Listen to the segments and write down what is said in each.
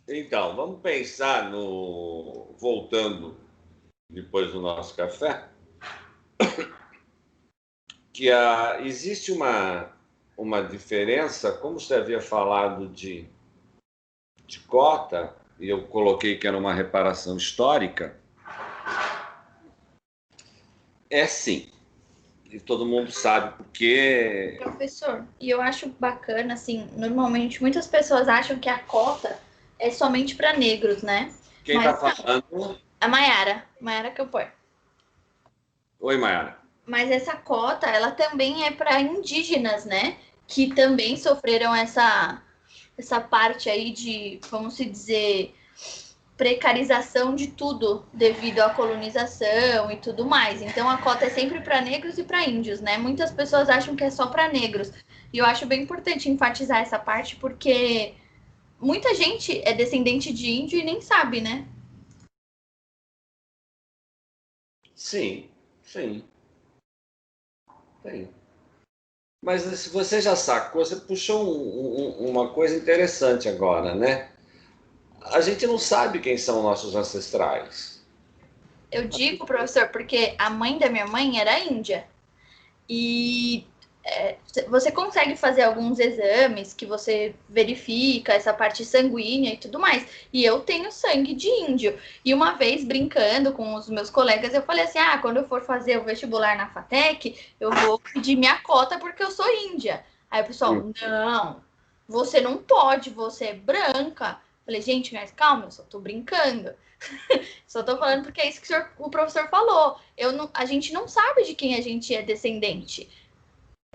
Então, vamos pensar no... Voltando depois do nosso café, que existe uma diferença, como você havia falado de cota, e eu coloquei que era uma reparação histórica, é sim. E todo mundo sabe porque... Professor, e eu acho bacana, assim, normalmente muitas pessoas acham que a cota é somente para negros, né? Quem está falando? A Maiara Campoy. Oi, Maiara. Mas essa cota, ela também é para indígenas, né? Que também sofreram essa parte aí de, vamos se dizer, precarização de tudo devido à colonização e tudo mais. Então a cota é sempre para negros e para índios, né? Muitas pessoas acham que é só para negros. E eu acho bem importante enfatizar essa parte porque muita gente é descendente de índio e nem sabe, né? Sim, sim. Tem. Mas se você já sacou, você puxou uma coisa interessante agora, né? A gente não sabe quem são nossos ancestrais. Eu digo, professor, porque a mãe da minha mãe era índia. E você consegue fazer alguns exames que você verifica essa parte sanguínea e tudo mais. E eu tenho sangue de índio. E uma vez, brincando com os meus colegas, eu falei assim: quando eu for fazer o vestibular na FATEC, eu vou pedir minha cota porque eu sou índia. Aí o pessoal, não, você não pode, você é branca. Eu falei, gente, mas calma, eu só tô brincando. Só tô falando porque é isso que o professor falou. A gente não sabe de quem a gente é descendente.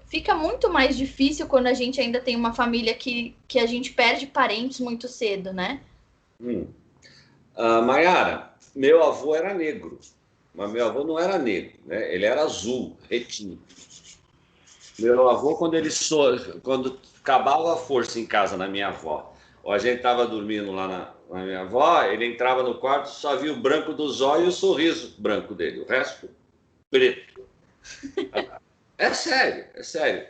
Fica muito mais difícil quando a gente ainda tem uma família que a gente perde parentes muito cedo, né? Maiara, meu avô era negro, mas meu avô não era negro, né? Ele era azul, retinto. Meu avô, quando acabava a força em casa na minha avó, ou a gente estava dormindo lá na minha avó, ele entrava no quarto, só via o branco dos olhos e o sorriso branco dele, o resto preto. É sério, é sério.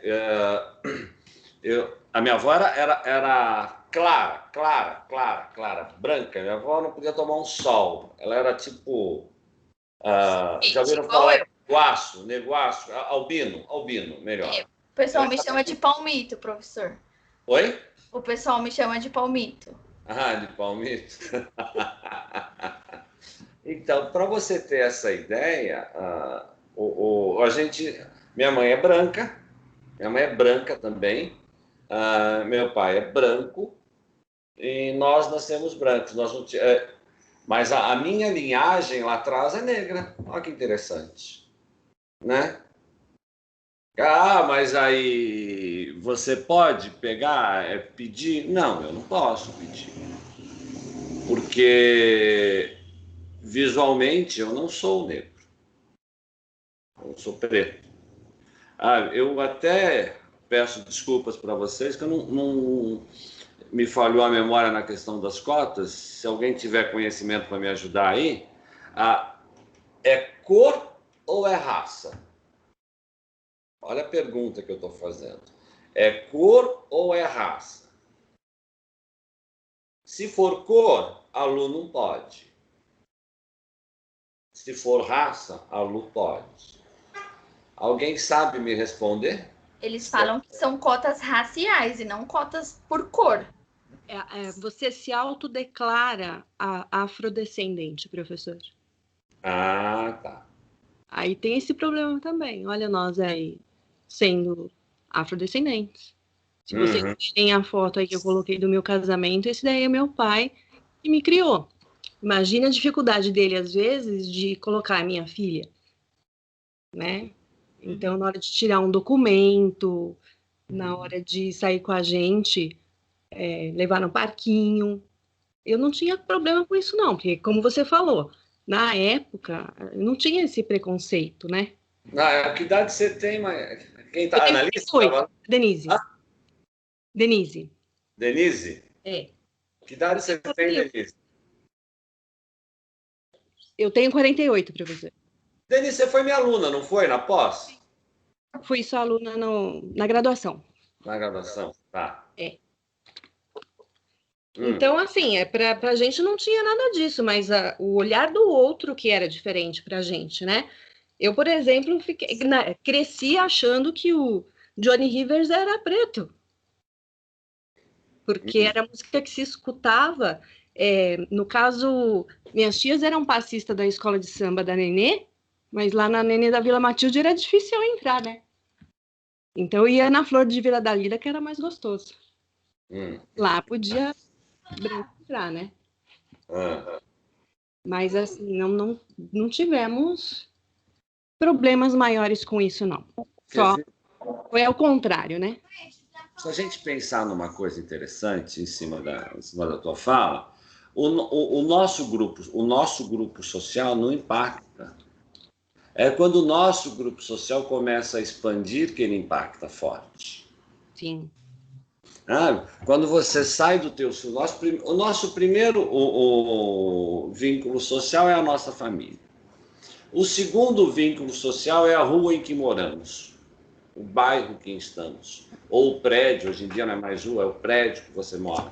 A minha avó era clara, branca. Minha avó não podia tomar um sol. Ela era tipo. Já ouviram falar de neguaço, albino, melhor. O pessoal me chama de palmito, professor. Oi? O pessoal me chama de palmito. De palmito. Então, para você ter essa ideia, a gente. Minha mãe é branca também. Meu pai é branco e nós nascemos brancos. Mas a minha linhagem lá atrás é negra. Olha que interessante, né? Mas aí você pode pegar, pedir? Não, eu não posso pedir. Porque visualmente eu não sou negro. Eu sou preto. Eu até peço desculpas para vocês que eu não me falhou a memória na questão das cotas. Se alguém tiver conhecimento para me ajudar aí, é cor ou é raça? Olha a pergunta que eu estou fazendo. É cor ou é raça? Se for cor, a Lu não pode. Se for raça, a Lu pode. Alguém sabe me responder? Eles falam que são cotas raciais e não cotas por cor. Você se autodeclara afrodescendente, professor. Tá. Aí tem esse problema também. Olha nós aí, sendo afrodescendentes. Se vocês verem a foto aí que eu coloquei do meu casamento, esse daí é meu pai que me criou. Imagina a dificuldade dele, às vezes, de colocar a minha filha, né? Então, na hora de tirar um documento, na hora de sair com a gente, levar no parquinho, eu não tinha problema com isso, não, porque, como você falou, na época, não tinha esse preconceito, né? Que idade você tem, mas quem está na lista? Denise. Denise. Denise? É. Que idade você tem, Denise? Eu tenho 48, professor. Denise, você foi minha aluna, não foi? Na pós? Fui sua aluna na graduação. Na graduação, tá. Então, assim, pra gente não tinha nada disso, mas o olhar do outro que era diferente pra gente, né? Eu, por exemplo, cresci achando que o Johnny Rivers era preto, porque era a música que se escutava. No caso, minhas tias eram passistas da escola de samba da Nenê, mas lá na Nenê da Vila Matilde era difícil eu entrar, né? Então eu ia na Flor de Vila da Lira, que era mais gostoso. Lá podia entrar, né? Mas assim, não tivemos problemas maiores com isso, não. Só foi ao contrário, né? Se a gente pensar numa coisa interessante em cima da tua fala, o nosso grupo social não impacta. É quando o nosso grupo social começa a expandir que ele impacta forte. Sim. Quando você sai do teu... O nosso primeiro vínculo social é a nossa família. O segundo vínculo social é a rua em que moramos, o bairro em que estamos, ou o prédio, hoje em dia não é mais rua, é o prédio que você mora,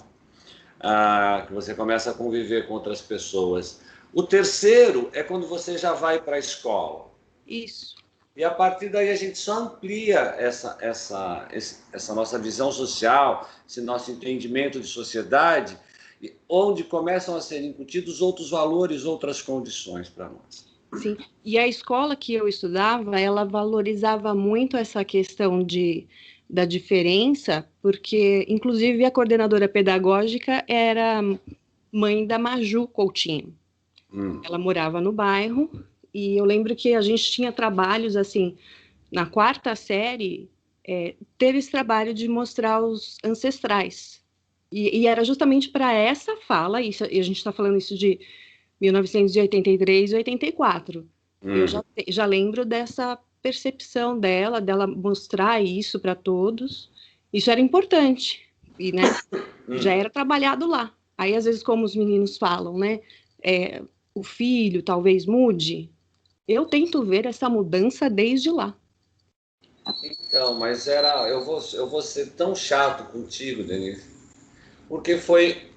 que você começa a conviver com outras pessoas. O terceiro é quando você já vai para a escola. Isso. E a partir daí a gente só amplia essa nossa visão social, esse nosso entendimento de sociedade, onde começam a ser incutidos outros valores, outras condições para nós. Sim, e a escola que eu estudava, ela valorizava muito essa questão da diferença, porque, inclusive, a coordenadora pedagógica era mãe da Maju Coutinho. Ela morava no bairro, e eu lembro que a gente tinha trabalhos, assim, na quarta série, teve esse trabalho de mostrar os ancestrais. E era justamente para essa fala, e a gente está falando isso de 1983 e 84. Eu já lembro dessa percepção dela mostrar isso para todos. Isso era importante, e, né, já era trabalhado lá. Aí, às vezes, como os meninos falam, né, o filho talvez mude, eu tento ver essa mudança desde lá. Então, mas eu vou ser tão chato contigo, Denise, porque foi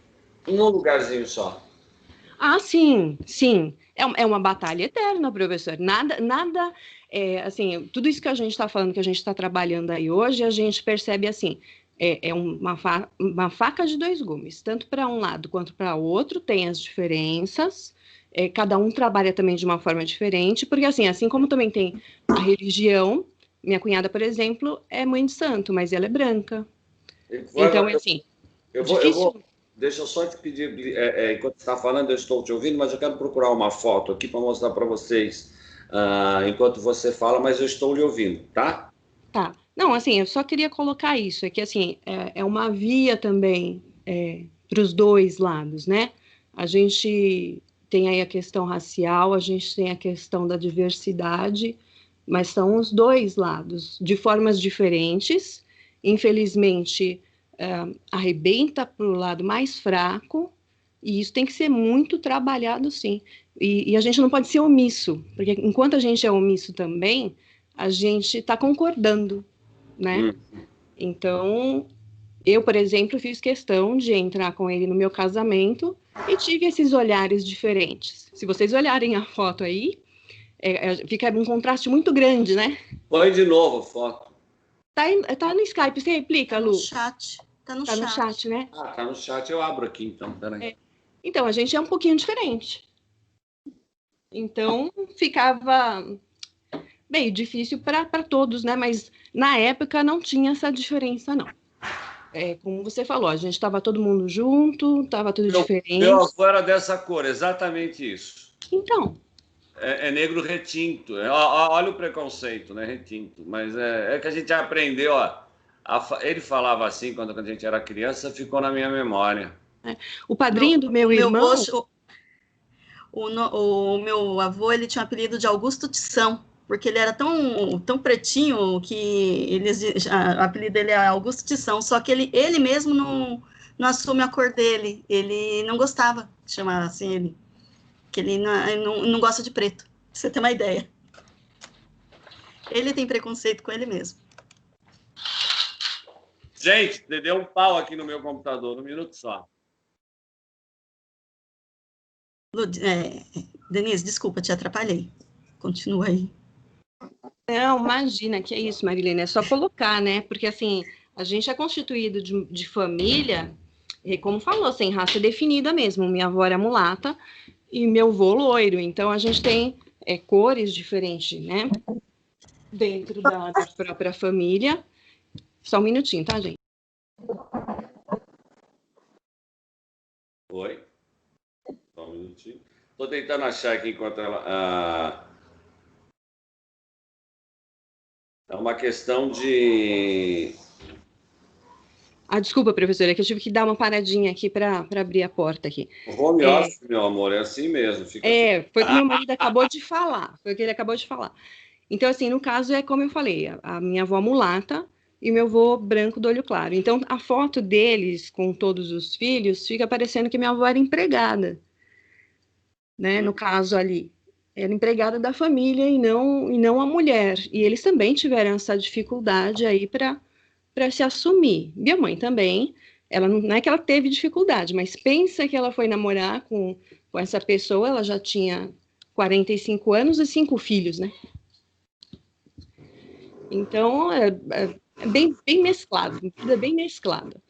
num lugarzinho só. Ah, sim, sim. É uma batalha eterna, professor. Nada, assim, tudo isso que a gente está falando, que a gente está trabalhando aí hoje, a gente percebe assim, uma faca de dois gumes, tanto para um lado quanto para o outro, tem as diferenças, cada um trabalha também de uma forma diferente, porque assim como também tem a religião, minha cunhada, por exemplo, é mãe de santo, mas ela é branca. Então, é assim, difícil. Deixa eu só te pedir, enquanto você está falando, eu estou te ouvindo, mas eu quero procurar uma foto aqui para mostrar para vocês enquanto você fala, mas eu estou lhe ouvindo, tá? Tá. Não, assim, eu só queria colocar isso, é que, assim, é uma via também para os dois lados, né? A gente tem aí a questão racial, a gente tem a questão da diversidade, mas são os dois lados, de formas diferentes. Infelizmente, arrebenta para o lado mais fraco, e isso tem que ser muito trabalhado, sim. E a gente não pode ser omisso, porque enquanto a gente é omisso também, a gente está concordando, né? Então, eu, por exemplo, fiz questão de entrar com ele no meu casamento e tive esses olhares diferentes. Se vocês olharem a foto aí, fica um contraste muito grande, né? Põe de novo a foto. Tá no Skype, você replica, Lu? Tá no chat, né? Tá no chat, eu abro aqui então, peraí. Então, a gente é um pouquinho diferente. Então, ficava meio difícil para todos, né? Mas na época não tinha essa diferença, não. Como você falou, a gente estava todo mundo junto, estava tudo diferente. Meu avô era dessa cor, exatamente isso. Então. É negro retinto. Olha o preconceito, né? Retinto. Mas é que a gente aprendeu. Ele falava assim quando a gente era criança, ficou na minha memória. O padrinho do meu irmão. O meu avô, ele tinha o apelido de Augusto Tição, porque ele era tão pretinho que o apelido dele é Augusto Tição, só que ele mesmo não assume a cor dele, ele não gostava de chamar assim ele, que ele não gosta de preto, pra você ter uma ideia. Ele tem preconceito com ele mesmo. Gente, deu um pau aqui no meu computador, um minuto só. Denise, desculpa, te atrapalhei. Continua aí. Não, imagina, que é isso, Marilene, é só colocar, né? Porque, assim, a gente é constituído de família, e como falou, sem raça definida mesmo. Minha avó era mulata e meu avô loiro, então a gente tem cores diferentes, né? Dentro da própria família. Só um minutinho, tá, gente? Oi? Só um minutinho. Estou tentando achar aqui enquanto ela... É uma questão de... Desculpa, professora, é que eu tive que dar uma paradinha aqui para abrir a porta aqui. Home office, meu amor, é assim mesmo. Foi o que meu marido acabou de falar. Foi o que ele acabou de falar. Então, assim, no caso, é como eu falei, a minha avó mulata e meu avô branco do olho claro. Então, a foto deles com todos os filhos fica parecendo que minha avó era empregada, né? No caso ali, era empregada da família e não a mulher. E eles também tiveram essa dificuldade aí para se assumir. Minha mãe também, ela não é que ela teve dificuldade, mas pensa que ela foi namorar com essa pessoa, ela já tinha 45 anos e 5 filhos, né? Então, é bem mesclado, vida bem mesclada.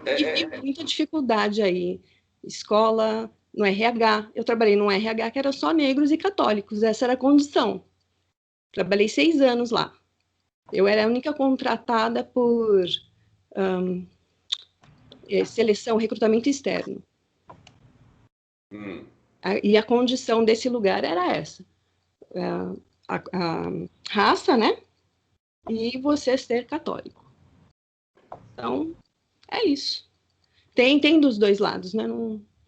E tem muita dificuldade aí. Escola, no RH. Eu trabalhei num RH que era só negros e católicos, essa era a condição. Trabalhei 6 anos lá. Eu era a única contratada por seleção, recrutamento externo. E a condição desse lugar era essa. A raça, né? E você ser católico. Então, é isso. Tem dos dois lados, né?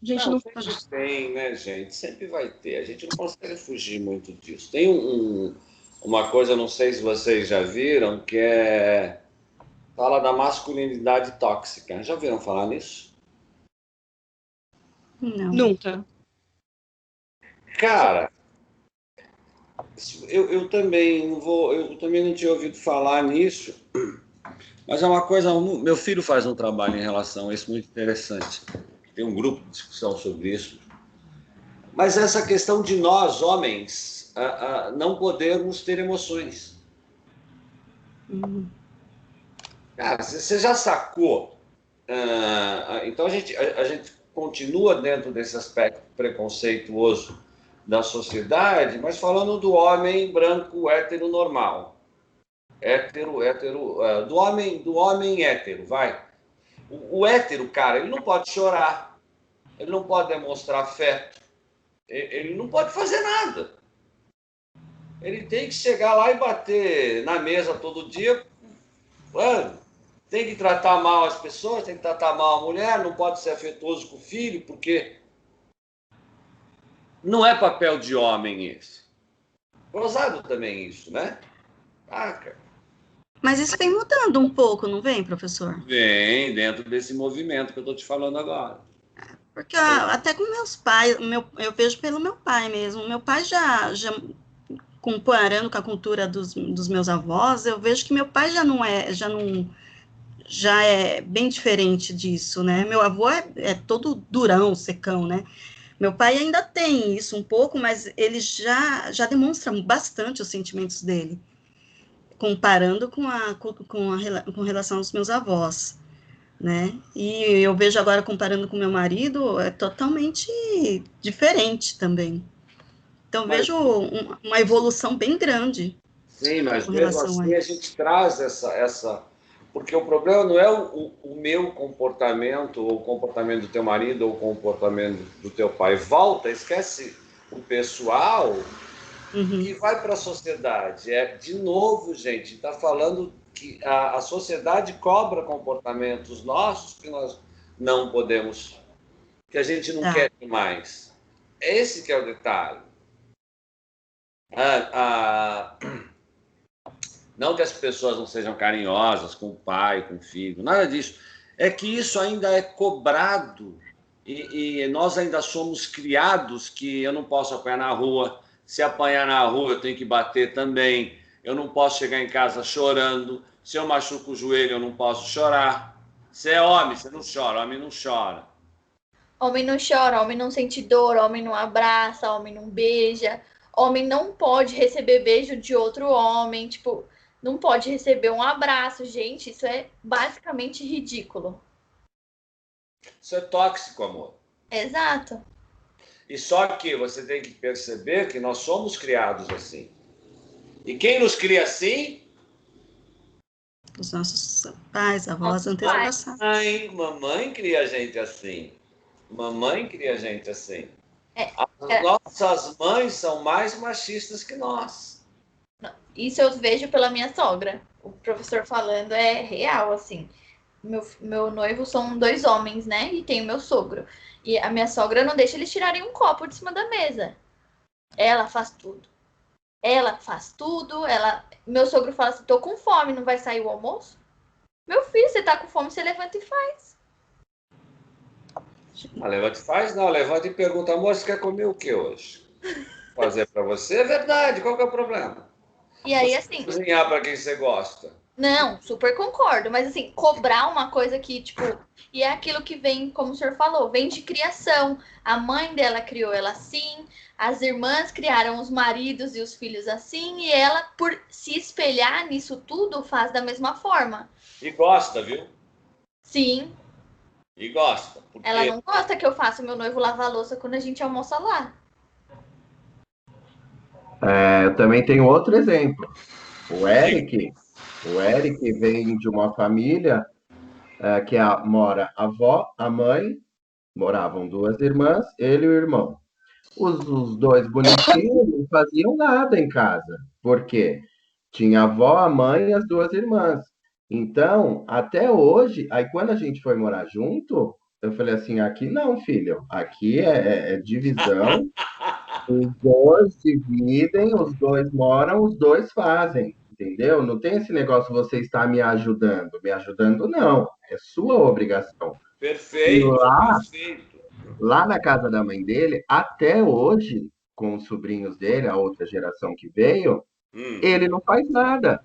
Sempre tem, né, gente? Sempre vai ter. A gente não consegue fugir muito disso. Tem uma coisa, não sei se vocês já viram, que fala da masculinidade tóxica. Já ouviram falar nisso? Não. Nunca. Cara, eu também não tinha ouvido falar nisso, mas é uma coisa. Meu filho faz um trabalho em relação a isso muito interessante. Tem um grupo de discussão sobre isso. Mas essa questão de nós, homens, não podermos ter emoções. Cara, você já sacou? Então a gente continua dentro desse aspecto preconceituoso da sociedade, mas falando do homem branco, hétero, normal. Do homem hétero, vai. O hétero, cara, ele não pode chorar, ele não pode demonstrar afeto, ele não pode fazer nada. Ele tem que chegar lá e bater na mesa todo dia. Mano, tem que tratar mal as pessoas, tem que tratar mal a mulher, não pode ser afetuoso com o filho, porque não é papel de homem esse. Gozado também isso, né? Cara. Mas isso vem mudando um pouco, não vem, professor? Vem dentro desse movimento que eu estou te falando agora. Porque até com meus pais, eu vejo pelo meu pai mesmo. Meu pai já comparando com a cultura dos meus avós, eu vejo que meu pai já é bem diferente disso, né? Meu avô é todo durão, secão, né? Meu pai ainda tem isso um pouco, mas ele já demonstra bastante os sentimentos dele, comparando com relação aos meus avós, né? E eu vejo agora, comparando com meu marido, é totalmente diferente também. Então, vejo uma evolução bem grande. Sim, mas mesmo assim a gente traz essa... Porque o problema não é o meu comportamento, ou o comportamento do teu marido, ou o comportamento do teu pai. Volta, esquece o pessoal e vai para a sociedade. De novo, gente, está falando que a sociedade cobra comportamentos nossos que nós não podemos, que a gente não quer mais. Esse que é o detalhe. Não que as pessoas não sejam carinhosas com o pai, com o filho, nada disso. É que isso ainda é cobrado e nós ainda somos criados que eu não posso apanhar na rua. Se apanhar na rua, eu tenho que bater também. Eu não posso chegar em casa chorando. Se eu machuco o joelho, eu não posso chorar. Você é homem, você não chora. Homem não chora. Homem não chora, homem não sente dor, homem não abraça, homem não beija, homem não pode receber beijo de outro homem, tipo, não pode receber um abraço. Gente, isso é basicamente ridículo. Isso é tóxico, amor. Exato. E só que você tem que perceber que nós somos criados assim. E quem nos cria assim? Os nossos pais, avós, antepassados. Mamãe cria a gente assim. Mamãe cria a gente assim. É. Nossas mães são mais machistas que nós. Isso eu vejo pela minha sogra. O professor falando é real, assim. Meu noivo são 2 homens, né? E tem o meu sogro. E a minha sogra não deixa eles tirarem um copo de cima da mesa. Ela faz tudo. Ela faz tudo. Meu sogro fala assim, tô com fome, não vai sair o almoço? Meu filho, você tá com fome, você levanta e faz. Levanta e faz? Não, levanta e pergunta, amor, você quer comer o que hoje? Fazer para você? É verdade, qual que é o problema? E aí, você assim... cozinhar para quem você gosta. Não, super concordo, mas assim, cobrar uma coisa que, tipo, e é aquilo que vem, como o senhor falou, vem de criação. A mãe dela criou ela assim, as irmãs criaram os maridos e os filhos assim, e ela, por se espelhar nisso tudo, faz da mesma forma. E gosta, viu? Sim. E gosta. Porque... Ela não gosta que eu faça o meu noivo lavar a louça quando a gente almoça lá. Eu também tenho outro exemplo. O Eric vem de uma família que mora a avó, a mãe, moravam 2 irmãs, ele e o irmão. Os 2 bonitinhos não faziam nada em casa. Por quê? Tinha a avó, a mãe e as 2 irmãs. Então, até hoje, aí quando a gente foi morar junto, eu falei assim, aqui não, filho, aqui é divisão, os 2 dividem, os 2 moram, os 2 fazem, entendeu? Não tem esse negócio, você está me ajudando não, é sua obrigação. Perfeito, perfeito. Lá na casa da mãe dele, até hoje, com os sobrinhos dele, a outra geração que veio, ele não faz nada,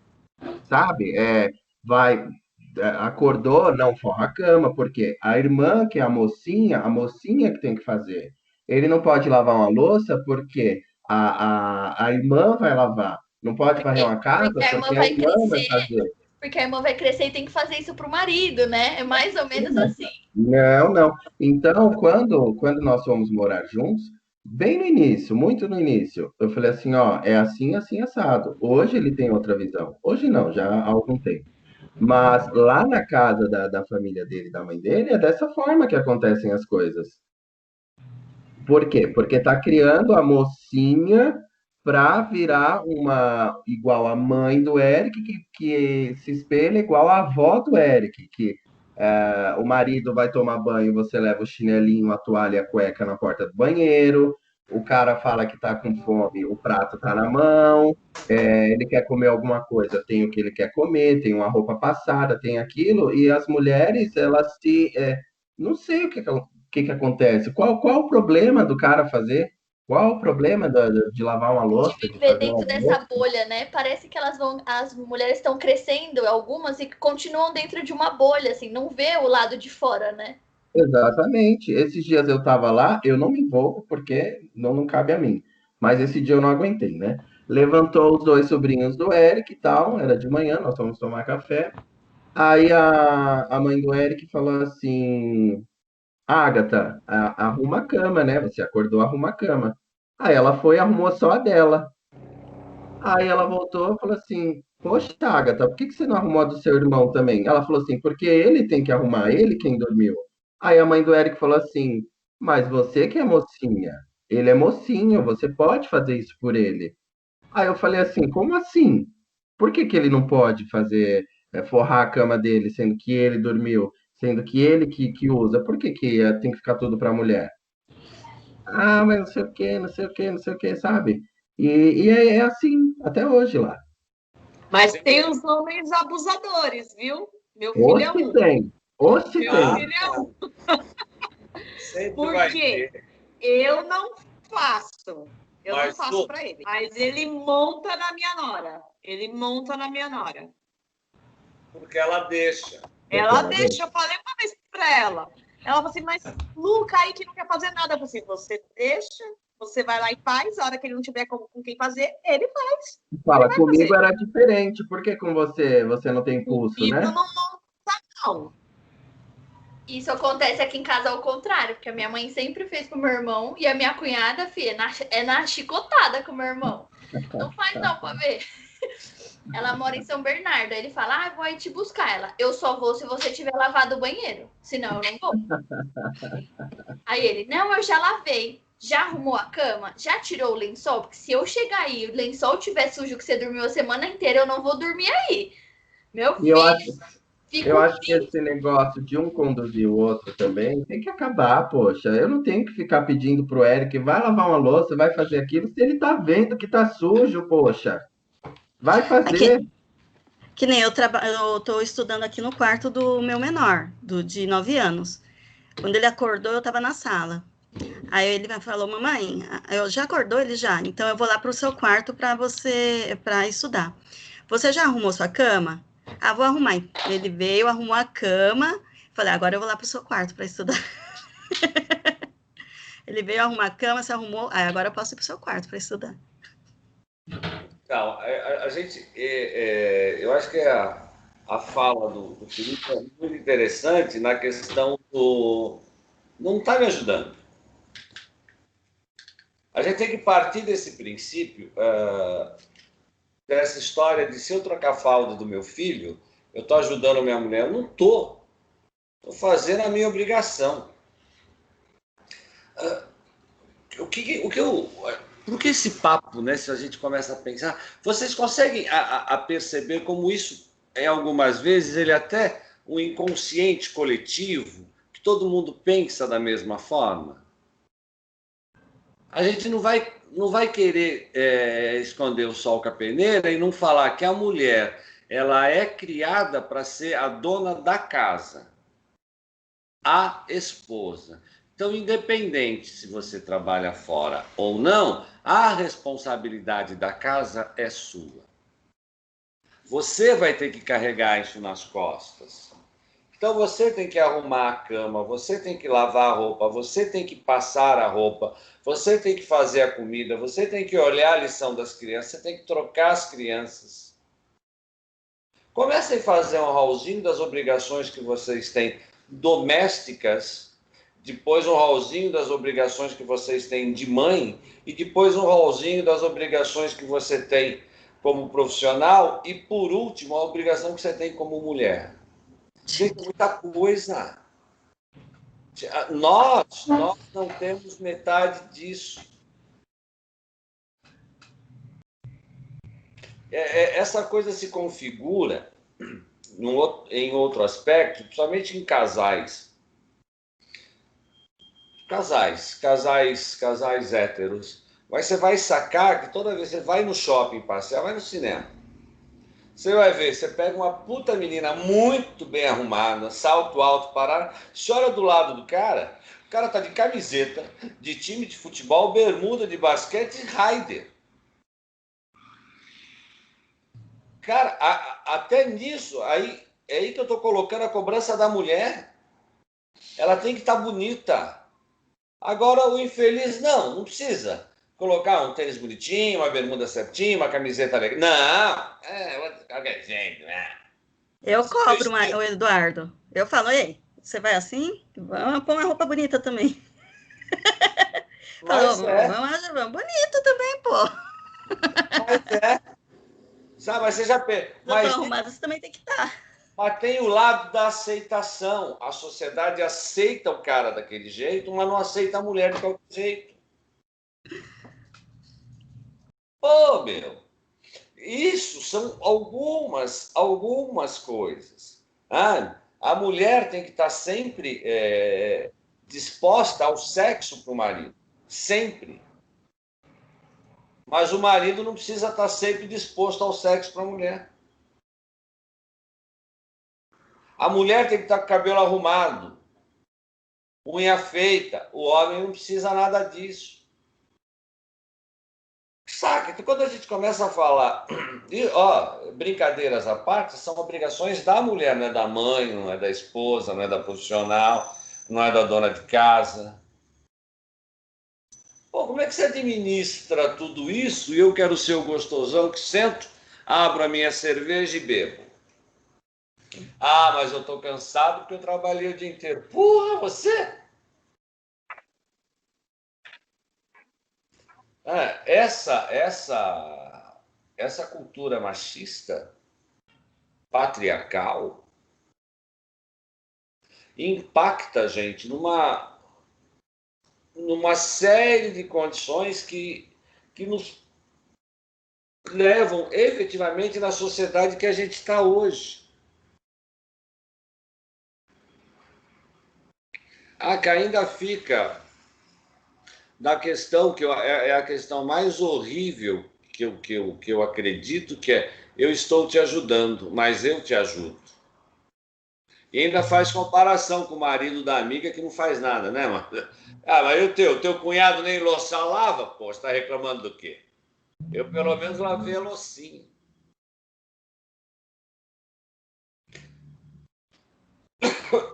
sabe? Acordou, não forra a cama, porque a irmã, que é a mocinha que tem que fazer. Ele não pode lavar uma louça porque a irmã vai lavar. Não pode varrer uma casa porque a irmã vai fazer. Porque a irmã vai crescer e tem que fazer isso pro marido, né? É mais ou menos assim. Não. Então, quando nós fomos morar juntos, bem no início, muito no início, eu falei assim, ó, é assim, assim, assado. Hoje ele tem outra visão. Hoje não, já há algum tempo. Mas lá na casa da família dele, da mãe dele, é dessa forma que acontecem as coisas. Por quê? Porque tá criando a mocinha para virar uma igual a mãe do Eric, que se espelha igual a avó do Eric, que o marido vai tomar banho, você leva o chinelinho, a toalha e a cueca na porta do banheiro, o cara fala que tá com fome, o prato tá na mão, ele quer comer alguma coisa, tem o que ele quer comer, tem uma roupa passada, tem aquilo, e as mulheres, elas não sei o que acontece? Qual o problema do cara fazer? Qual o problema de lavar uma louça? De viver dentro dessa bolha, né? Parece que as mulheres estão crescendo, algumas, e continuam dentro de uma bolha, assim, não vê o lado de fora, né? Exatamente. Esses dias eu estava lá, eu não me envolvo porque não cabe a mim. Mas esse dia eu não aguentei, né? Levantou os 2 sobrinhos do Eric e tal, era de manhã, nós fomos tomar café. Aí a mãe do Eric falou assim: Agatha, arruma a cama, né? Você acordou, arruma a cama. Aí ela foi e arrumou só a dela. Aí ela voltou e falou assim: Poxa, Agatha, por que você não arrumou a do seu irmão também? Ela falou assim: Porque ele tem que arrumar, ele quem dormiu. Aí a mãe do Eric falou assim: Mas você que é mocinha, ele é mocinho, você pode fazer isso por ele. Aí eu falei assim: Como assim? Por que ele não pode fazer, forrar a cama dele, sendo que ele dormiu, sendo que ele que usa? Por que tem que ficar tudo para a mulher? Ah, mas não sei o quê, não sei o quê, não sei o quê, sabe? E é assim, até hoje lá. Mas tem os homens abusadores, viu? Meu filho Ou é se um. tem, ou se Meu tem. filho é um. Sempre vai Porque ter. eu não faço. Eu Mas não faço para ele. Mas ele monta na minha nora. Ele monta na minha nora. Porque ela deixa. Ela deixa, eu falei uma vez para ela. Ela falou assim, mas Lu, Kaique não quer fazer nada. Eu falei assim, você deixa, você vai lá e faz, a hora que ele não tiver com quem fazer, ele faz. Fala, vai comigo fazer. era diferente. Por que com você não tem pulso, Comigo né? não monta, não. Isso acontece aqui em casa ao contrário, porque a minha mãe sempre fez com o meu irmão e a minha cunhada, filha, é na chicotada com o meu irmão. Não faz não, pra ver. Ela mora em São Bernardo. Aí ele fala, vou aí te buscar ela. Eu só vou se você tiver lavado o banheiro. Senão eu não vou. Aí ele, não, eu já lavei. Já arrumou a cama? Já tirou o lençol? Porque se eu chegar aí e o lençol tiver sujo que você dormiu a semana inteira, eu não vou dormir aí. Meu E filho, eu acho que esse negócio de um conduzir o outro também tem que acabar, poxa. Eu não tenho que ficar pedindo pro Eric, vai lavar uma louça, vai fazer aquilo, se ele tá vendo que tá sujo, poxa. Vai fazer. Que nem eu tô estudando aqui no quarto do meu menor, de 9 anos. Quando ele acordou, eu estava na sala. Aí ele falou, mamãe, eu já acordou ele já, então eu vou lá para o seu quarto para estudar. Você já arrumou sua cama? Vou arrumar. Ele veio, arrumou a cama. Falei, agora eu vou lá para o seu quarto para estudar. Ele veio arrumar a cama, se arrumou. Agora eu posso ir para o seu quarto para estudar. Então, a gente, eu acho que a fala do Felipe é muito interessante na questão do não está me ajudando. A gente tem que partir desse princípio, dessa história de se eu trocar a fralda do meu filho, eu estou ajudando a minha mulher. Eu não estou. Estou fazendo a minha obrigação. Por que esse papo, né? Se a gente começa a pensar, vocês conseguem a perceber como isso é algumas vezes ele até um inconsciente coletivo que todo mundo pensa da mesma forma? A gente não vai querer esconder o sol com a peneira e não falar que a mulher ela é criada para ser a dona da casa, a esposa. Então, independente se você trabalha fora ou não, a responsabilidade da casa é sua. Você vai ter que carregar isso nas costas. Então, você tem que arrumar a cama, você tem que lavar a roupa, você tem que passar a roupa, você tem que fazer a comida, você tem que olhar a lição das crianças, você tem que trocar as crianças. Comecem a fazer um rolzinho das obrigações que vocês têm domésticas, depois um rolzinho das obrigações que vocês têm de mãe e depois um rolzinho das obrigações que você tem como profissional e, por último, a obrigação que você tem como mulher. Gente, muita coisa. Nós não temos metade disso. Essa coisa se configura em outro aspecto, principalmente em casais. Casais héteros. Mas você vai sacar que toda vez que você vai no shopping passear, vai no cinema. Você vai ver, você pega uma puta menina muito bem arrumada, salto alto, parada, você olha do lado do cara, o cara tá de camiseta, de time de futebol, bermuda de basquete e Raider. Cara, até nisso, é aí que eu tô colocando a cobrança da mulher. Ela tem que estar bonita. Agora, o infeliz, não precisa colocar um tênis bonitinho, uma bermuda certinha, uma camiseta legal. Não, qualquer jeito, né? Eu cobro o Eduardo. Eu falo, ei, você vai assim? Vamos pôr uma roupa bonita também. Falou, vamos bonito também, pô. Mas sabe, mas você já... Mas arrumada você também tem que estar. Mas tem o lado da aceitação. A sociedade aceita o cara daquele jeito, mas não aceita a mulher de qualquer jeito. Pô, meu. Isso são algumas coisas. A mulher tem que estar sempre disposta ao sexo para o marido. Sempre. Mas o marido não precisa estar sempre disposto ao sexo para a mulher. A mulher tem que estar com o cabelo arrumado, unha feita. O homem não precisa nada disso. Saca? Então, quando a gente começa a falar, brincadeiras à parte, são obrigações da mulher, não é da mãe, não é da esposa, não é da profissional. não é da dona de casa. Pô, como é que você administra tudo isso e eu quero ser o gostosão que sento, abro a minha cerveja e bebo? Ah, mas eu tô cansado porque eu trabalhei o dia inteiro. Porra, você? Essa cultura machista, patriarcal, impacta a gente numa série de condições que nos levam efetivamente na sociedade que a gente está hoje. Que ainda fica da questão que é a questão mais horrível que eu acredito, que é: eu estou te ajudando, mas eu te ajudo. E ainda faz comparação com o marido da amiga que não faz nada, né, mano? Ah, mas e o teu cunhado nem louça lava? Pô, você tá reclamando do quê? Eu pelo menos lavei a loucinha.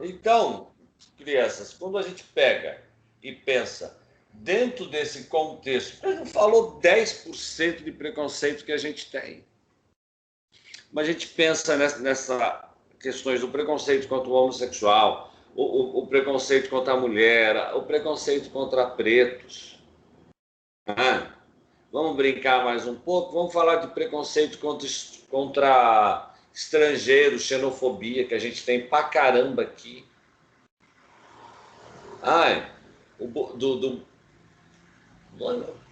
Então, crianças, quando a gente pega e pensa dentro desse contexto, ele não falou 10% de preconceito que a gente tem. Mas a gente pensa nessa questões do preconceito contra o homossexual, o preconceito contra a mulher, o preconceito contra pretos. Vamos brincar mais um pouco? Vamos falar de preconceito contra estrangeiros, xenofobia, que a gente tem pra caramba aqui.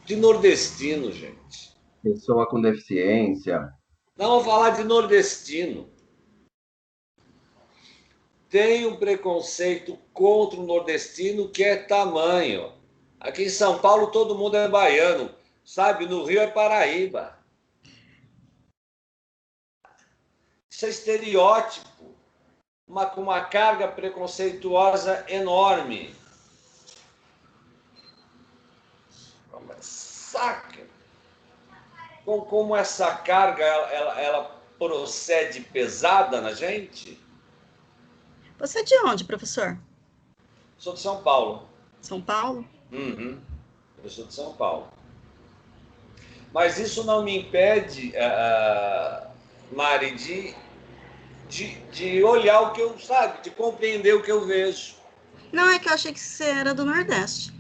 De nordestino, gente. Pessoa com deficiência. Não, vamos falar de nordestino. Tem um preconceito contra o nordestino que é tamanho. Aqui em São Paulo todo mundo é baiano, sabe? No Rio é Paraíba. Isso é estereótipo, com uma carga preconceituosa enorme. Saca? Como essa carga ela procede pesada na gente? Você é de onde, professor? Sou de São Paulo. São Paulo? Uhum. Eu sou de São Paulo. Mas isso não me impede, Mari, de olhar o que eu, sabe, de compreender o que eu vejo. Não, é que eu achei que você era do Nordeste.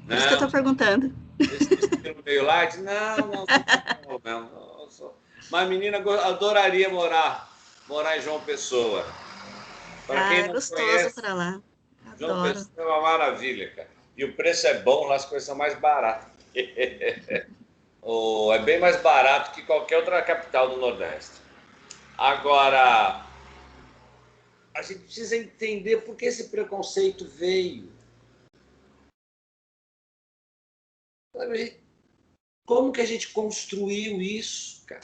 Por isso que eu tô perguntando. Esse meio light? Não. Mas menina adoraria morar em João Pessoa. Para quem não gostoso conhece, para lá. Adoro. João Pessoa é uma maravilha, cara. E o preço é bom, lá as coisas são mais baratas. É bem mais barato que qualquer outra capital do Nordeste. Agora, a gente precisa entender por que esse preconceito veio. Como que a gente construiu isso, cara?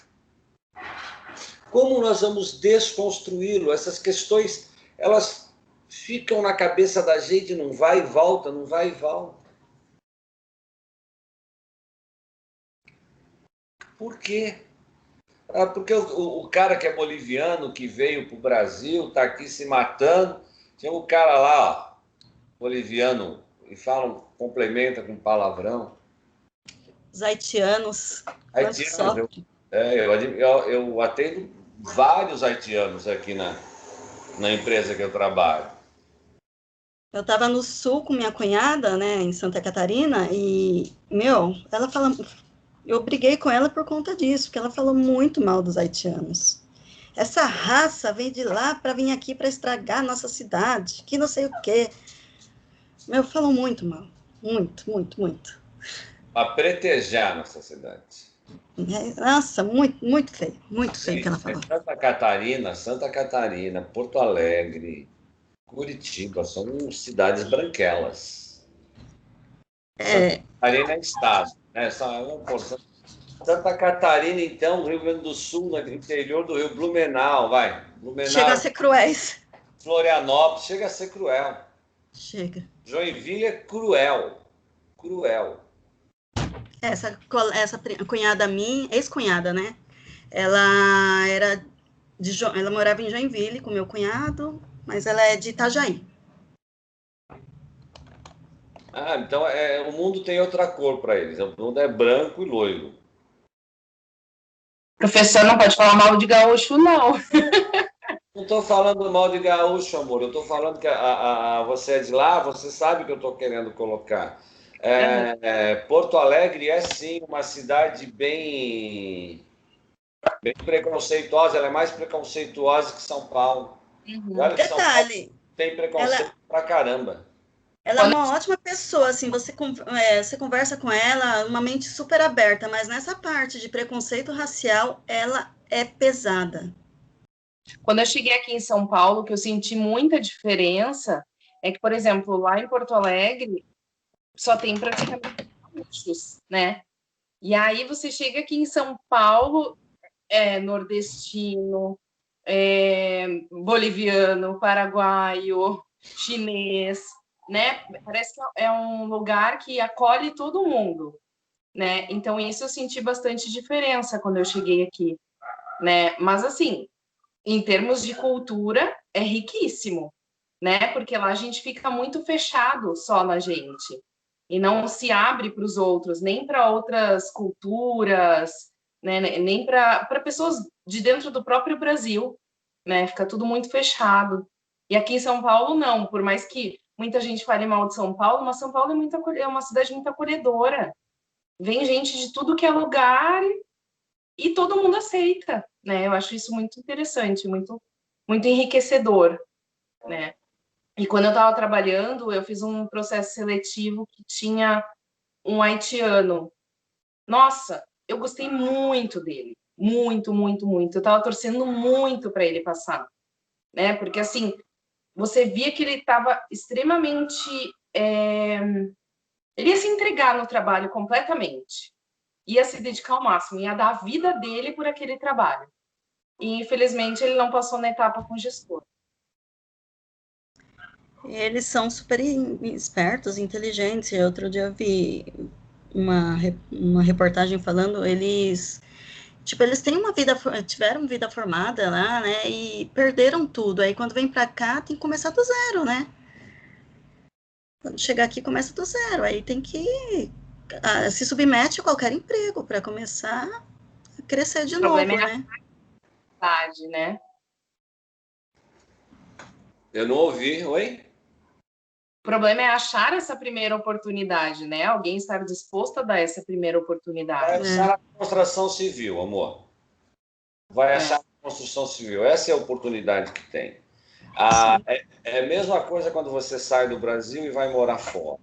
Como nós vamos desconstruí-lo? Essas questões, elas ficam na cabeça da gente, não vai e volta, não vai e volta. Por quê? Porque o cara que é boliviano, que veio para o Brasil, está aqui se matando. Tem um cara lá, ó, boliviano, e complementa com palavrão. Os haitianos. Haitianos, eu atendo vários haitianos aqui na empresa que eu trabalho. Eu estava no Sul com minha cunhada, né, em Santa Catarina, e, ela fala... Eu briguei com ela por conta disso, porque ela falou muito mal dos haitianos. Essa raça vem de lá para vir aqui para estragar a nossa cidade, que não sei o quê. Falou muito mal. Muito. Para pretejar a nossa cidade. Nossa, muito feio. Muito feio o que ela falou. Santa Catarina, Porto Alegre, Curitiba, são cidades branquelas. Santa Catarina é estado. Santa Catarina, então, Rio Grande do Sul, no interior do Rio, Blumenau. Chega a ser cruéis. Florianópolis, chega a ser cruel. Chega. Joinville é cruel. Essa cunhada minha, ex-cunhada, né? Ela morava em Joinville com meu cunhado, mas ela é de Itajaí. Então o mundo tem outra cor para eles. O mundo é branco e loiro. Professor não pode falar mal de gaúcho, não. Não estou falando mal de gaúcho, amor. Eu estou falando que você é de lá, você sabe o que eu estou querendo colocar. Porto Alegre é, sim, uma cidade bem preconceituosa. Ela é mais preconceituosa que São Paulo. Olha, Detalhe, São Paulo tem preconceito pra caramba. ela é uma ótima pessoa, assim, você conversa com ela, uma mente super aberta, mas nessa parte de preconceito racial, ela é pesada. Quando eu cheguei aqui em São Paulo, que eu senti muita diferença, é que, por exemplo, lá em Porto Alegre, só tem praticamente gaúchos, né? E aí você chega aqui em São Paulo, nordestino, boliviano, paraguaio, chinês, né? Parece que é um lugar que acolhe todo mundo, né? Então, isso eu senti bastante diferença quando eu cheguei aqui, né? Mas, assim, em termos de cultura, é riquíssimo, né? Porque lá a gente fica muito fechado só na gente e não se abre para os outros, nem para outras culturas, né? Nem para pessoas de dentro do próprio Brasil, né? Fica tudo muito fechado. E aqui em São Paulo, não. Por mais que muita gente fale mal de São Paulo, mas São Paulo é uma cidade muito acolhedora. Vem gente de tudo que é lugar e todo mundo aceita, né? Eu acho isso muito interessante, muito, muito enriquecedor, né? E quando eu estava trabalhando, eu fiz um processo seletivo que tinha um haitiano. Nossa, eu gostei muito dele, muito, muito, muito. Eu estava torcendo muito para ele passar, né? Porque assim, você via que ele estava extremamente, ele ia se entregar no trabalho completamente, ia se dedicar ao máximo, ia dar a vida dele por aquele trabalho. E, infelizmente, ele não passou na etapa com o gestor. Eles são super espertos, inteligentes. Outro dia eu vi uma reportagem falando, eles tiveram vida formada lá, né, e perderam tudo. Aí, quando vem para cá, tem que começar do zero, né? Quando chegar aqui, começa do zero. Aí tem que se submete a qualquer emprego para começar a crescer de novo, né? Né? Eu não ouvi, oi? O problema é achar essa primeira oportunidade, né? Alguém estar disposto a dar essa primeira oportunidade. Vai achar na construção civil, amor. Vai achar na construção civil. Essa é a oportunidade que tem. É a mesma coisa quando você sai do Brasil e vai morar fora.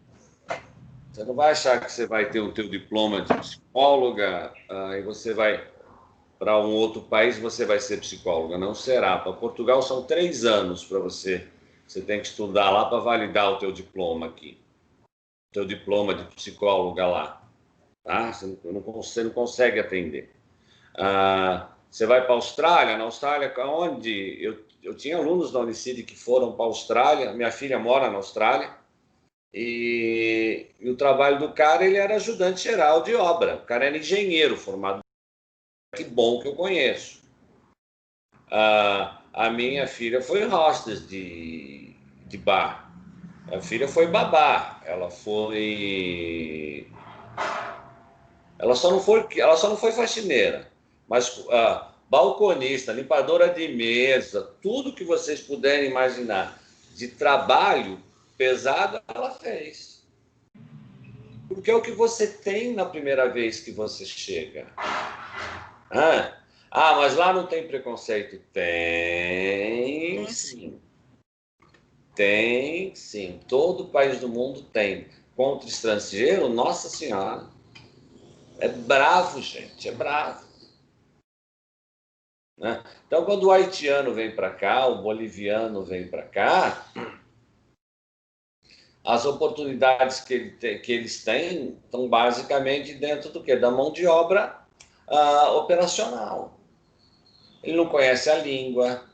Você não vai achar que você vai ter o teu diploma de psicóloga e você vai para um outro país, você vai ser psicóloga. Não será. Para Portugal são 3 anos para você. Você tem que estudar lá para validar o teu diploma aqui. O teu diploma de psicóloga lá. Tá? Você não consegue atender. Você vai para a Austrália. Na Austrália, onde eu tinha alunos da Unicid que foram para a Austrália. Minha filha mora na Austrália. E o trabalho do cara, ele era ajudante geral de obra. O cara era engenheiro formado. Que bom que eu conheço. A minha filha foi hostess de bar. A filha foi babá. Ela só não foi faxineira, mas balconista, limpadora de mesa, tudo que vocês puderem imaginar de trabalho pesado, ela fez. Porque é o que você tem na primeira vez que você chega. Mas lá não tem preconceito. Tem sim. Tem sim. Todo país do mundo tem. Contra estrangeiro, nossa senhora. É bravo, gente. É bravo. Né? Então, quando o haitiano vem para cá, o boliviano vem para cá, as oportunidades que eles têm estão basicamente dentro do quê? Da mão de obra operacional. Ele não conhece a língua,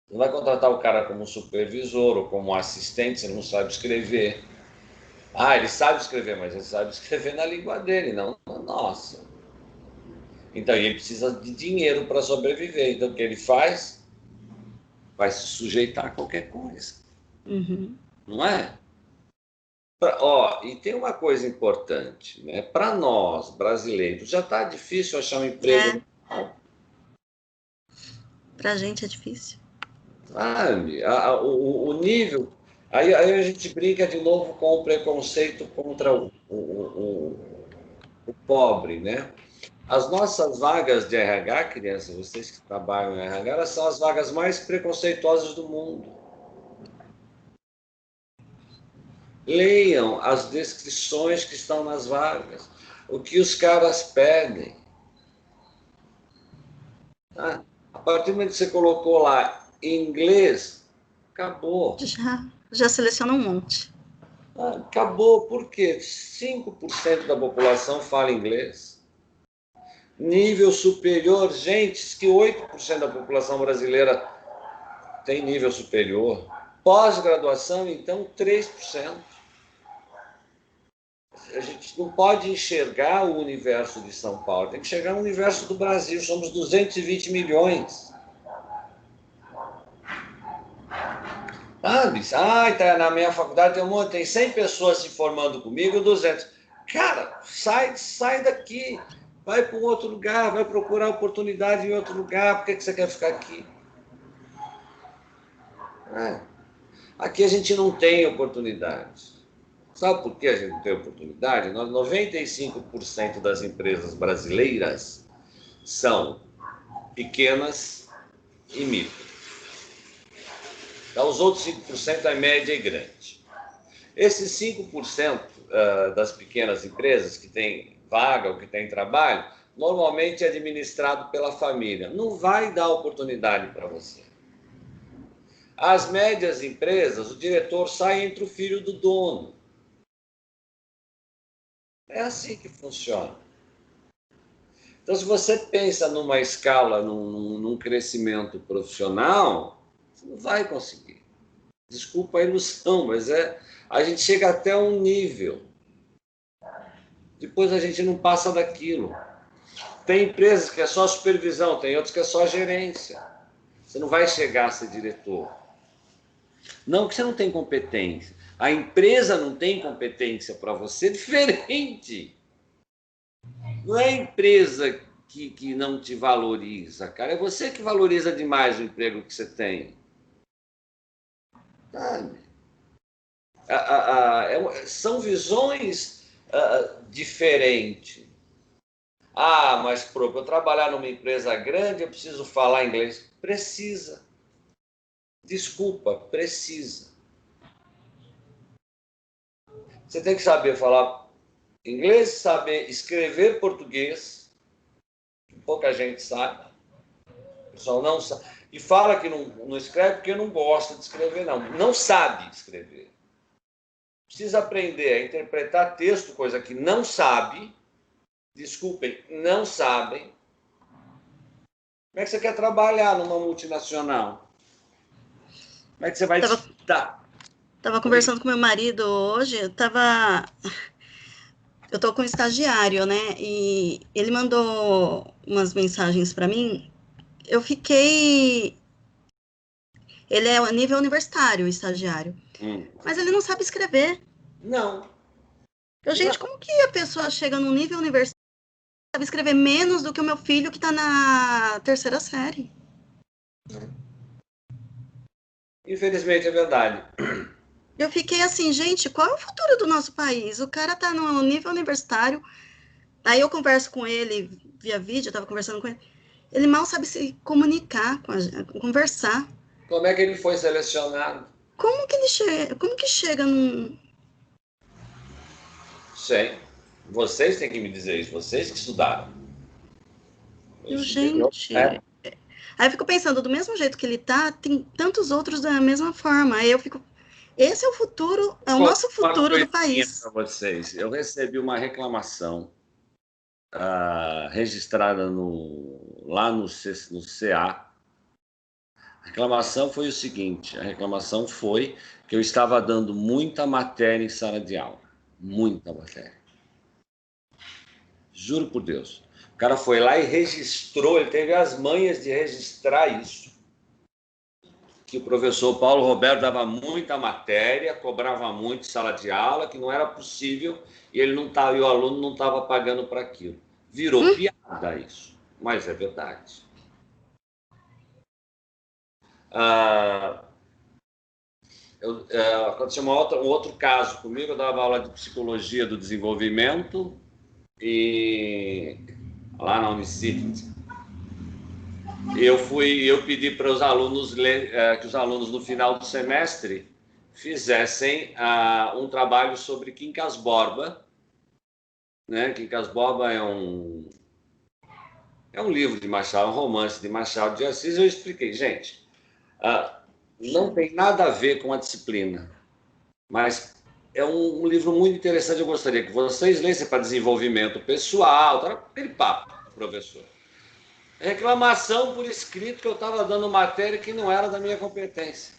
não vai contratar o cara como supervisor ou como assistente, ele não sabe escrever. Ele sabe escrever, mas ele sabe escrever na língua dele, não na nossa. Então, ele precisa de dinheiro para sobreviver. Então, o que ele faz? Vai se sujeitar a qualquer coisa. Uhum. Não é? E tem uma coisa importante, né? Para nós, brasileiros, já está difícil achar um emprego. Para a gente é difícil. Sabe? O nível... Aí a gente brinca de novo com o preconceito contra o pobre, né? As nossas vagas de RH, crianças, vocês que trabalham em RH, elas são as vagas mais preconceituosas do mundo. Leiam as descrições que estão nas vagas, o que os caras pedem. Tá? A partir do momento que você colocou lá inglês, acabou. Já seleciona um monte. Acabou, por quê? 5% da população fala inglês. Nível superior, gente, que 8% da população brasileira tem nível superior. Pós-graduação, então, 3%. A gente não pode enxergar o universo de São Paulo, tem que enxergar o universo do Brasil. Somos 220 milhões. Sabe? Tá, na minha faculdade tem 100 pessoas se formando comigo, 200. Cara, sai daqui. Vai para um outro lugar, vai procurar oportunidade em outro lugar. Por que você quer ficar aqui? Aqui a gente não tem oportunidade. Sabe por que a gente não tem oportunidade? 95% das empresas brasileiras são pequenas e micro. Os outros 5% é média e grande. Esses 5% das pequenas empresas que têm vaga ou que têm trabalho, normalmente é administrado pela família. Não vai dar oportunidade para você. As médias empresas, o diretor sai entre o filho do dono. É assim que funciona. Então, se você pensa numa escala, num crescimento profissional, você não vai conseguir. Desculpa a ilusão, mas a gente chega até um nível. Depois a gente não passa daquilo. Tem empresas que é só supervisão, tem outras que é só gerência. Você não vai chegar a ser diretor. Não que você não tem competência. A empresa não tem competência para você, diferente. Não é a empresa que não te valoriza, cara. É você que valoriza demais o emprego que você tem. Sabe? São visões diferentes. Mas para eu trabalhar numa empresa grande, eu preciso falar inglês. Precisa. Desculpa, precisa. Você tem que saber falar inglês, saber escrever português, que pouca gente sabe. O pessoal não sabe. E fala que não escreve porque não gosta de escrever, não. Não sabe escrever. Precisa aprender a interpretar texto, coisa que não sabe. Desculpem, não sabem. Como é que você quer trabalhar numa multinacional? Como é que você vai estudar? Estava conversando com meu marido hoje, eu tô com um estagiário, né? E ele mandou umas mensagens para mim. Eu fiquei... Ele é a nível universitário, o estagiário. Mas ele não sabe escrever. Não. Gente, como que a pessoa chega num nível universitário e sabe escrever menos do que o meu filho que está na 3ª série? Infelizmente, é verdade. Eu fiquei assim, gente, qual é o futuro do nosso país? O cara tá no nível universitário, aí eu converso com ele via vídeo, eu tava conversando com ele, ele mal sabe se comunicar, conversar. Como é que ele foi selecionado? Como que chega num... Sei. Vocês têm que me dizer isso, vocês que estudaram. Gente... Aí eu fico pensando, do mesmo jeito que ele tá, tem tantos outros da mesma forma. Aí eu fico... Esse é o futuro, é o nosso futuro do país. Para vocês, eu recebi uma reclamação registrada lá no CA. A reclamação foi o seguinte: a reclamação foi que eu estava dando muita matéria em sala de aula. Muita matéria. Juro por Deus. O cara foi lá e registrou, ele teve as manhas de registrar isso. que o professor Paulo Roberto dava muita matéria, cobrava muito em sala de aula, que não era possível e ele não tava, e o aluno não estava pagando para aquilo. Virou piada isso, mas é verdade. Aconteceu um outro caso comigo. Eu dava aula de psicologia do desenvolvimento e lá na Unicity. Eu pedi para os alunos que os alunos no final do semestre fizessem um trabalho sobre Quincas Borba, né? Quincas Borba é um livro de Machado, um romance de Machado de Assis. Eu expliquei, gente, não tem nada a ver com a disciplina, mas é um livro muito interessante. Eu gostaria que vocês lessem para desenvolvimento pessoal, aquele papo, professor. Reclamação por escrito que eu estava dando matéria que não era da minha competência.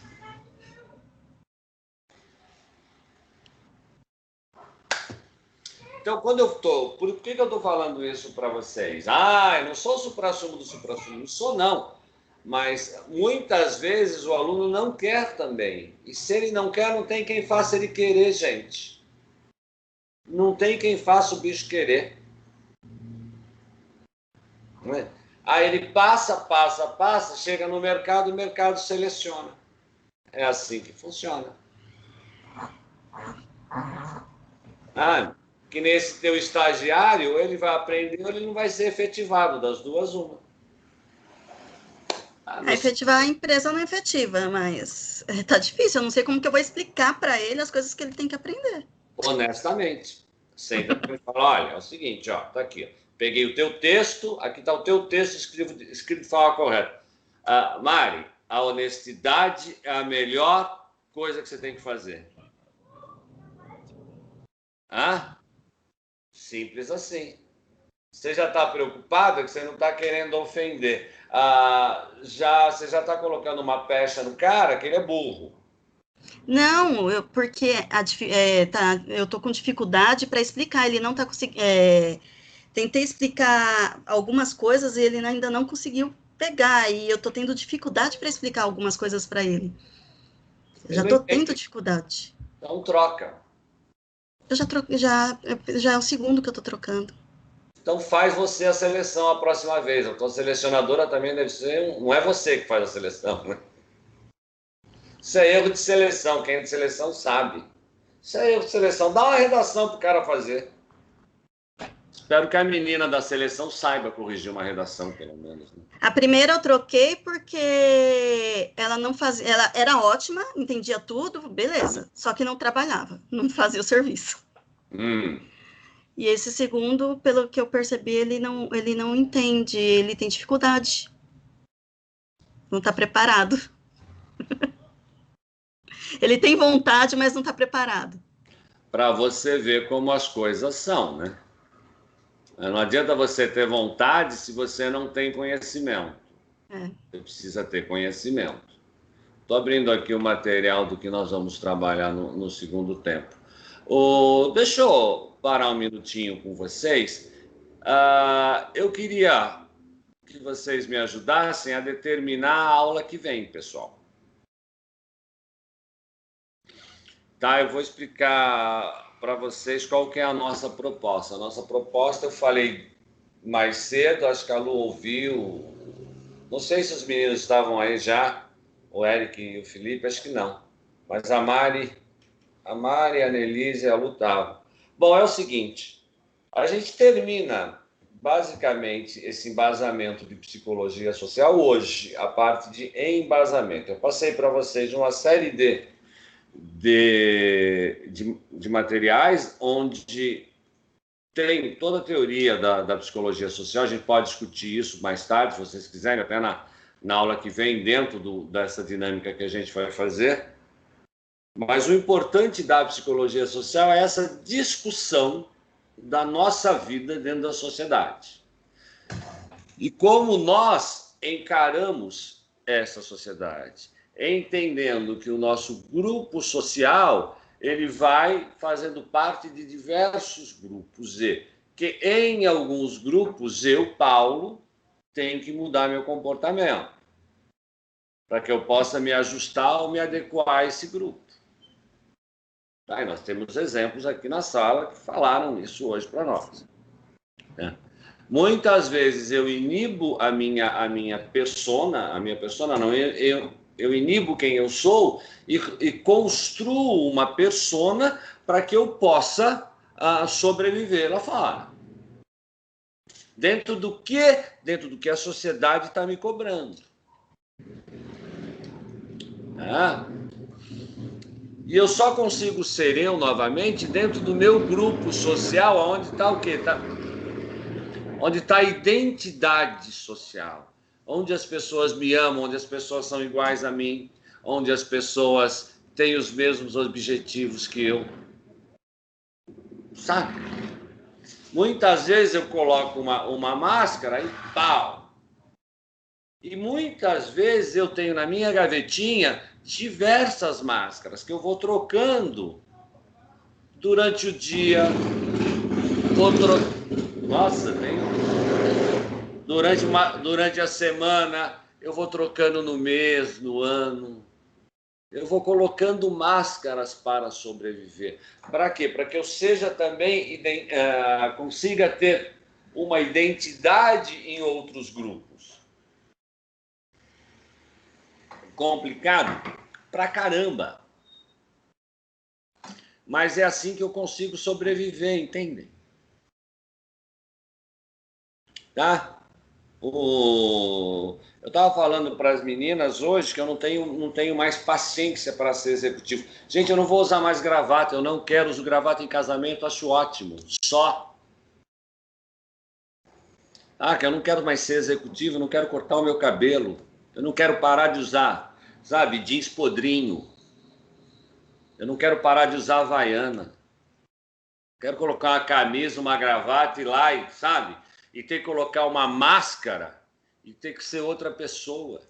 Então, quando eu estou... Por que eu estou falando isso para vocês? Eu não sou o suprassumo do suprassumo. Não sou, não. Mas, muitas vezes, o aluno não quer também. E se ele não quer, não tem quem faça ele querer, gente. Não tem quem faça o bicho querer. Não é? Aí ele passa, chega no mercado, o mercado seleciona. É assim que funciona. Que nesse teu estagiário, ele vai aprender, ele não vai ser efetivado, das duas, uma. Efetivar a empresa não é efetiva, mas tá difícil. Eu não sei como que eu vou explicar para ele as coisas que ele tem que aprender. Honestamente. Senta e fala, olha, é o seguinte, ó, tá aqui, ó. Peguei o teu texto, aqui está o teu texto escrito de forma correta. Mari, a honestidade é a melhor coisa que você tem que fazer. Simples assim. Você já está preocupado que você não está querendo ofender. Você já está colocando uma pecha no cara que ele é burro. Não, porque eu estou com dificuldade para explicar. Ele não está conseguindo... Tentei explicar algumas coisas e ele ainda não conseguiu pegar, e eu estou tendo dificuldade para explicar algumas coisas para ele. Eu já estou tendo dificuldade. Então troca. Eu já troquei, já é o segundo que eu estou trocando. Então faz você a seleção a próxima vez. A tua selecionadora também deve ser... Não é você que faz a seleção, né? Isso é erro de seleção. Quem é de seleção sabe. Isso é erro de seleção. Dá uma redação para o cara fazer. Espero que a menina da seleção saiba corrigir uma redação, pelo menos. Né? A primeira eu troquei porque ela não fazia... Ela era ótima, entendia tudo, beleza. Só que não trabalhava, não fazia o serviço. E esse segundo, pelo que eu percebi, ele não entende, ele tem dificuldade. Não está preparado. Ele tem vontade, mas não está preparado. Para você ver como as coisas são, né? Não adianta você ter vontade se você não tem conhecimento. Você precisa ter conhecimento. Estou abrindo aqui o material do que nós vamos trabalhar no segundo tempo. Deixa eu parar um minutinho com vocês. Eu queria que vocês me ajudassem a determinar a aula que vem, pessoal. Tá, eu vou explicar para vocês qual que é a nossa proposta. A nossa proposta, eu falei mais cedo, acho que a Lu ouviu. Não sei se os meninos estavam aí já, o Eric e o Felipe, acho que não. Mas a Mari, a Annelise e a Lu estavam. Bom, é o seguinte, a gente termina basicamente esse embasamento de psicologia social hoje, a parte de embasamento. Eu passei para vocês uma série de materiais onde tem toda a teoria da psicologia social. A gente pode discutir isso mais tarde, se vocês quiserem, até na aula que vem, dentro dessa dinâmica que a gente vai fazer. Mas o importante da psicologia social é essa discussão da nossa vida dentro da sociedade. E como nós encaramos essa sociedade, entendendo que o nosso grupo social ele vai fazendo parte de diversos grupos e que em alguns grupos eu, Paulo, tenho que mudar meu comportamento. para que eu possa me ajustar ou me adequar a esse grupo. Tá? E nós temos exemplos aqui na sala que falaram isso hoje para nós. Né? Muitas vezes eu inibo a minha persona não, eu inibo quem eu sou e construo uma persona para que eu possa sobreviver lá fora. Dentro do que a sociedade está me cobrando. E eu só consigo ser eu novamente dentro do meu grupo social, onde está o quê? Onde está a identidade social. Onde as pessoas me amam, onde as pessoas são iguais a mim, onde as pessoas têm os mesmos objetivos que eu. Sabe? Muitas vezes eu coloco uma máscara e pau. E muitas vezes eu tenho na minha gavetinha diversas máscaras que eu vou trocando durante o dia. Nossa, durante a semana, eu vou trocando no mês, no ano. Eu vou colocando máscaras para sobreviver. Para quê? Para que eu seja também, consiga ter uma identidade em outros grupos. Complicado? Pra caramba. Mas é assim que eu consigo sobreviver, entendem? Tá? Eu estava falando para as meninas hoje que eu não tenho mais paciência para ser executivo. Gente, eu não vou usar mais gravata, eu não quero usar gravata em casamento, acho ótimo. Só. Que eu não quero mais ser executivo, eu não quero cortar o meu cabelo, eu não quero parar de usar, sabe, jeans podrinho. Eu não quero parar de usar havaiana. Quero colocar uma camisa, uma gravata e lá, sabe? E ter que colocar uma máscara e ter que ser outra pessoa.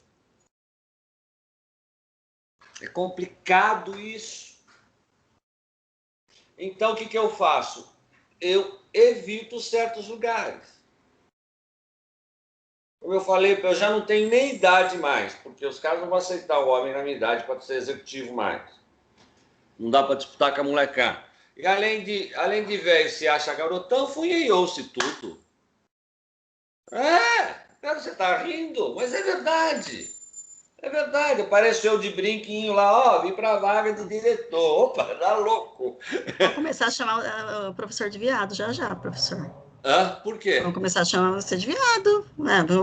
É complicado isso. Então, o que eu faço? Eu evito certos lugares. Como eu falei, eu já não tenho nem idade mais, porque os caras não vão aceitar o homem na minha idade para ser executivo mais. Não dá para disputar com a molecada. E além de velho se acha garotão, funheiou-se tudo. Você tá rindo, mas é verdade. É verdade. Aparece eu de brinquinho lá, vim pra vaga de diretor. Opa, tá louco. Vou começar a chamar o professor de viado, já, professor. Por quê? Vamos começar a chamar você de viado.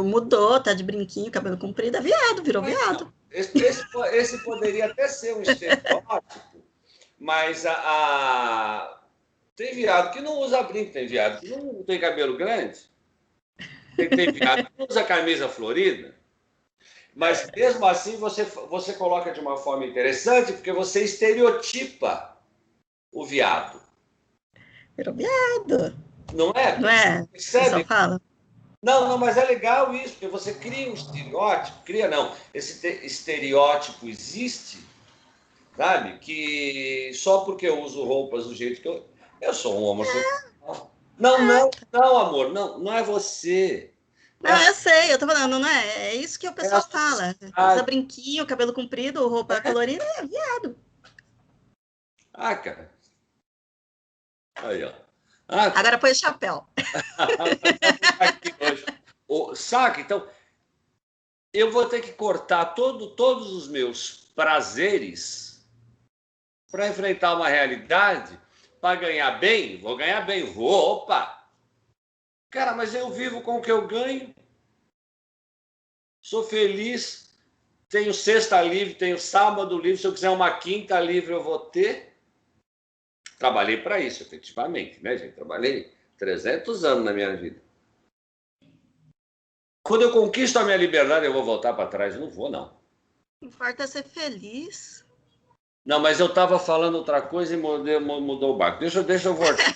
Mudou, tá de brinquinho, cabelo comprido, é viado, virou viado. Esse poderia até ser um estereótipo, mas tem viado que não usa brinco, tem viado que não tem cabelo grande. Tem viado que não usa camisa florida. Mas mesmo assim você coloca de uma forma interessante, porque você estereotipa o viado. Virou viado. Não é? Não é? Percebe? Fala. Não, mas é legal isso, porque você cria um estereótipo, esse estereótipo existe, sabe? Que só porque eu uso roupas do jeito que eu sou um homossexual. Não, amor, não é você. Não, eu sei, eu tô falando, não é? É isso que o pessoal fala. Usa brinquinho, cabelo comprido, roupa colorida, é viado. Cara. Aí, ó. Agora põe o chapéu. Aqui hoje. Saca? Então, eu vou ter que cortar todos os meus prazeres para enfrentar uma realidade, para ganhar bem. Vou ganhar bem. Opa! Cara, mas eu vivo com o que eu ganho. Sou feliz. Tenho sexta livre, tenho sábado livre. Se eu quiser uma quinta livre, eu vou ter. Trabalhei para isso, efetivamente, né, gente? Trabalhei 300 anos na minha vida. Quando eu conquisto a minha liberdade, eu vou voltar para trás? Não vou, não. Importa ser feliz. Não, mas eu estava falando outra coisa e mudou o barco. Deixa eu voltar.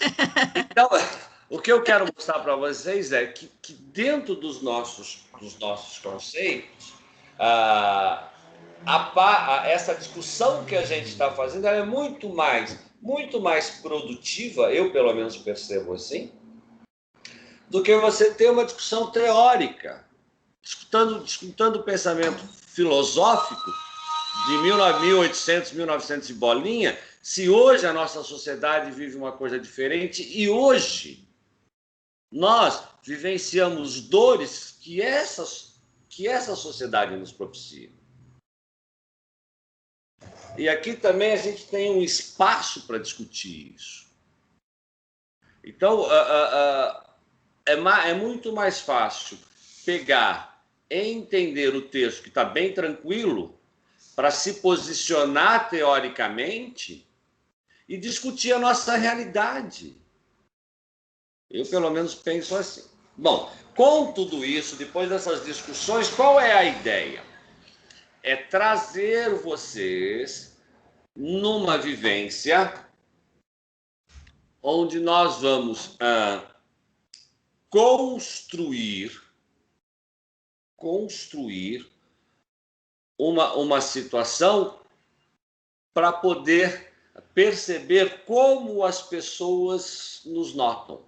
Então, o que eu quero mostrar para vocês é que dentro dos nossos conceitos, essa discussão que a gente está fazendo ela é muito mais produtiva, eu pelo menos percebo assim, do que você ter uma discussão teórica, disputando o pensamento filosófico de 1800, 1900 e bolinha, se hoje a nossa sociedade vive uma coisa diferente e hoje nós vivenciamos dores que essa sociedade nos propicia. E aqui também a gente tem um espaço para discutir isso. Então, é muito mais fácil pegar e entender o texto que está bem tranquilo para se posicionar teoricamente e discutir a nossa realidade. Eu, pelo menos, penso assim. Bom, com tudo isso, depois dessas discussões, qual é a ideia? É trazer vocês numa vivência onde nós vamos construir uma situação para poder perceber como as pessoas nos notam.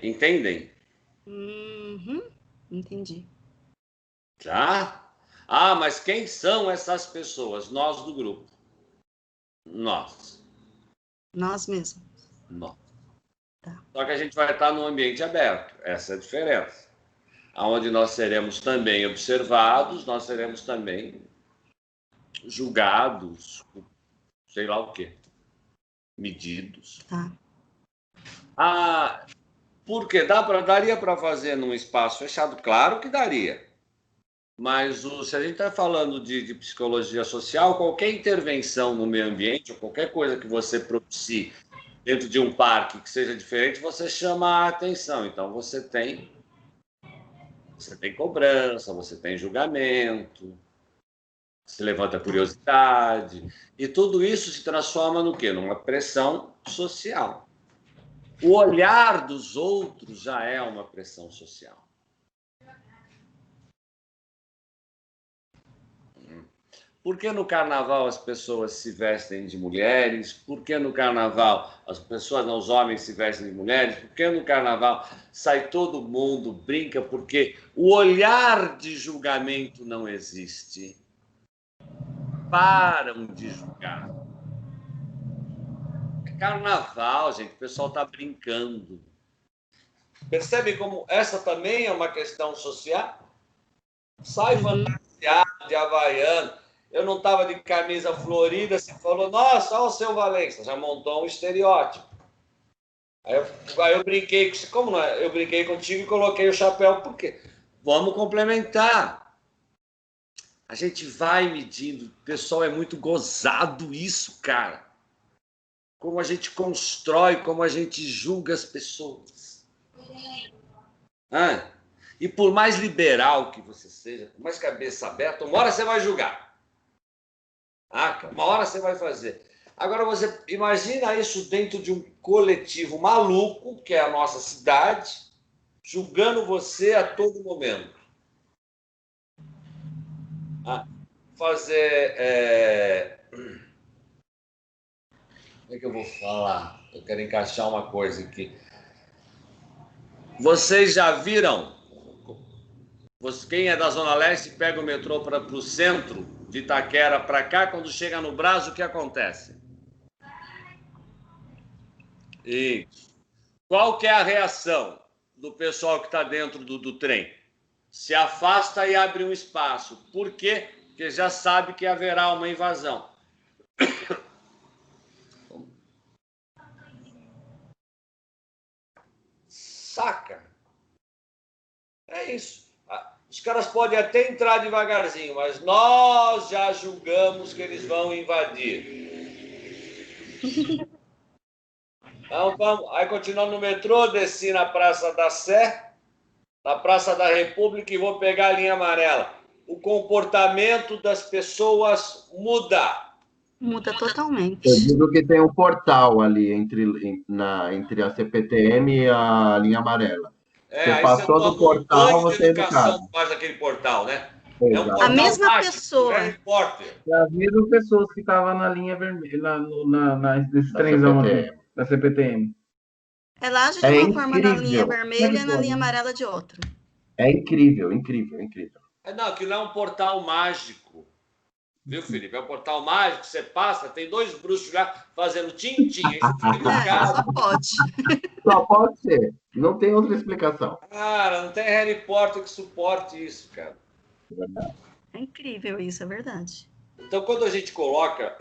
Entendem? Entendi. Tá? Mas quem são essas pessoas? Nós do grupo. Nós mesmos. Nós. Tá. Só que a gente vai estar num ambiente aberto. Essa é a diferença. Onde nós seremos também observados, nós seremos também julgados, sei lá o quê. Medidos. Tá. Porque daria para fazer num espaço fechado? Claro que daria. Mas se a gente está falando de psicologia social, qualquer intervenção no meio ambiente, ou qualquer coisa que você propicie dentro de um parque que seja diferente, você chama a atenção. Então, você tem cobrança, você tem julgamento, se levanta a curiosidade. E tudo isso se transforma no quê? Numa pressão social. O olhar dos outros já é uma pressão social. Por que no carnaval as pessoas se vestem de mulheres? Por que no carnaval os homens se vestem de mulheres? Por que no carnaval sai todo mundo, brinca? Porque o olhar de julgamento não existe. Param de julgar. É carnaval, gente, o pessoal está brincando. Percebe como essa também é uma questão social? Sai fantasiado de havaiano. Eu não estava de camisa florida, você falou, nossa, olha o seu Valença, já montou um estereótipo. Aí eu brinquei, como não é? Eu brinquei contigo e coloquei o chapéu, por quê? Vamos complementar. A gente vai medindo, pessoal, é muito gozado isso, cara. Como a gente constrói, como a gente julga as pessoas. E por mais liberal que você seja, por mais cabeça aberta, uma hora você vai julgar. Uma hora você vai fazer. Agora, você imagina isso dentro de um coletivo maluco, que é a nossa cidade, julgando você a todo momento. Fazer... Como é que eu vou falar? Eu quero encaixar uma coisa aqui. Vocês já viram? Quem é da Zona Leste pega o metrô para o centro de Itaquera para cá, quando chega no Brás, o que acontece? Qual que é a reação do pessoal que está dentro do trem? Se afasta e abre um espaço. Por quê? Porque já sabe que haverá uma invasão. Saca? É isso. Os caras podem até entrar devagarzinho, mas nós já julgamos que eles vão invadir. Então, vamos. Aí, continuando no metrô, desci na Praça da Sé, na Praça da República e vou pegar a linha amarela. O comportamento das pessoas muda. Muda totalmente. Eu digo que tem um portal ali entre a CPTM e a linha amarela. Você passou do portal, você é educado. Faz aquele portal, né? É um portal a mesma mágico, pessoa. É as mesmas pessoas que estavam na linha vermelha, nesse trenzão da CPTM. Ela age de uma forma na linha vermelha e na linha amarela de outra. É incrível, incrível, incrível. Não, aquilo é um portal mágico. Viu, Felipe? É um portal mágico, você passa, tem 2 bruxos lá fazendo tim-tim, aí você fica ligado. Só pode. Só pode ser. Não tem outra explicação. Cara, não tem Harry Potter que suporte isso, cara. É incrível isso, é verdade. Então, quando a gente coloca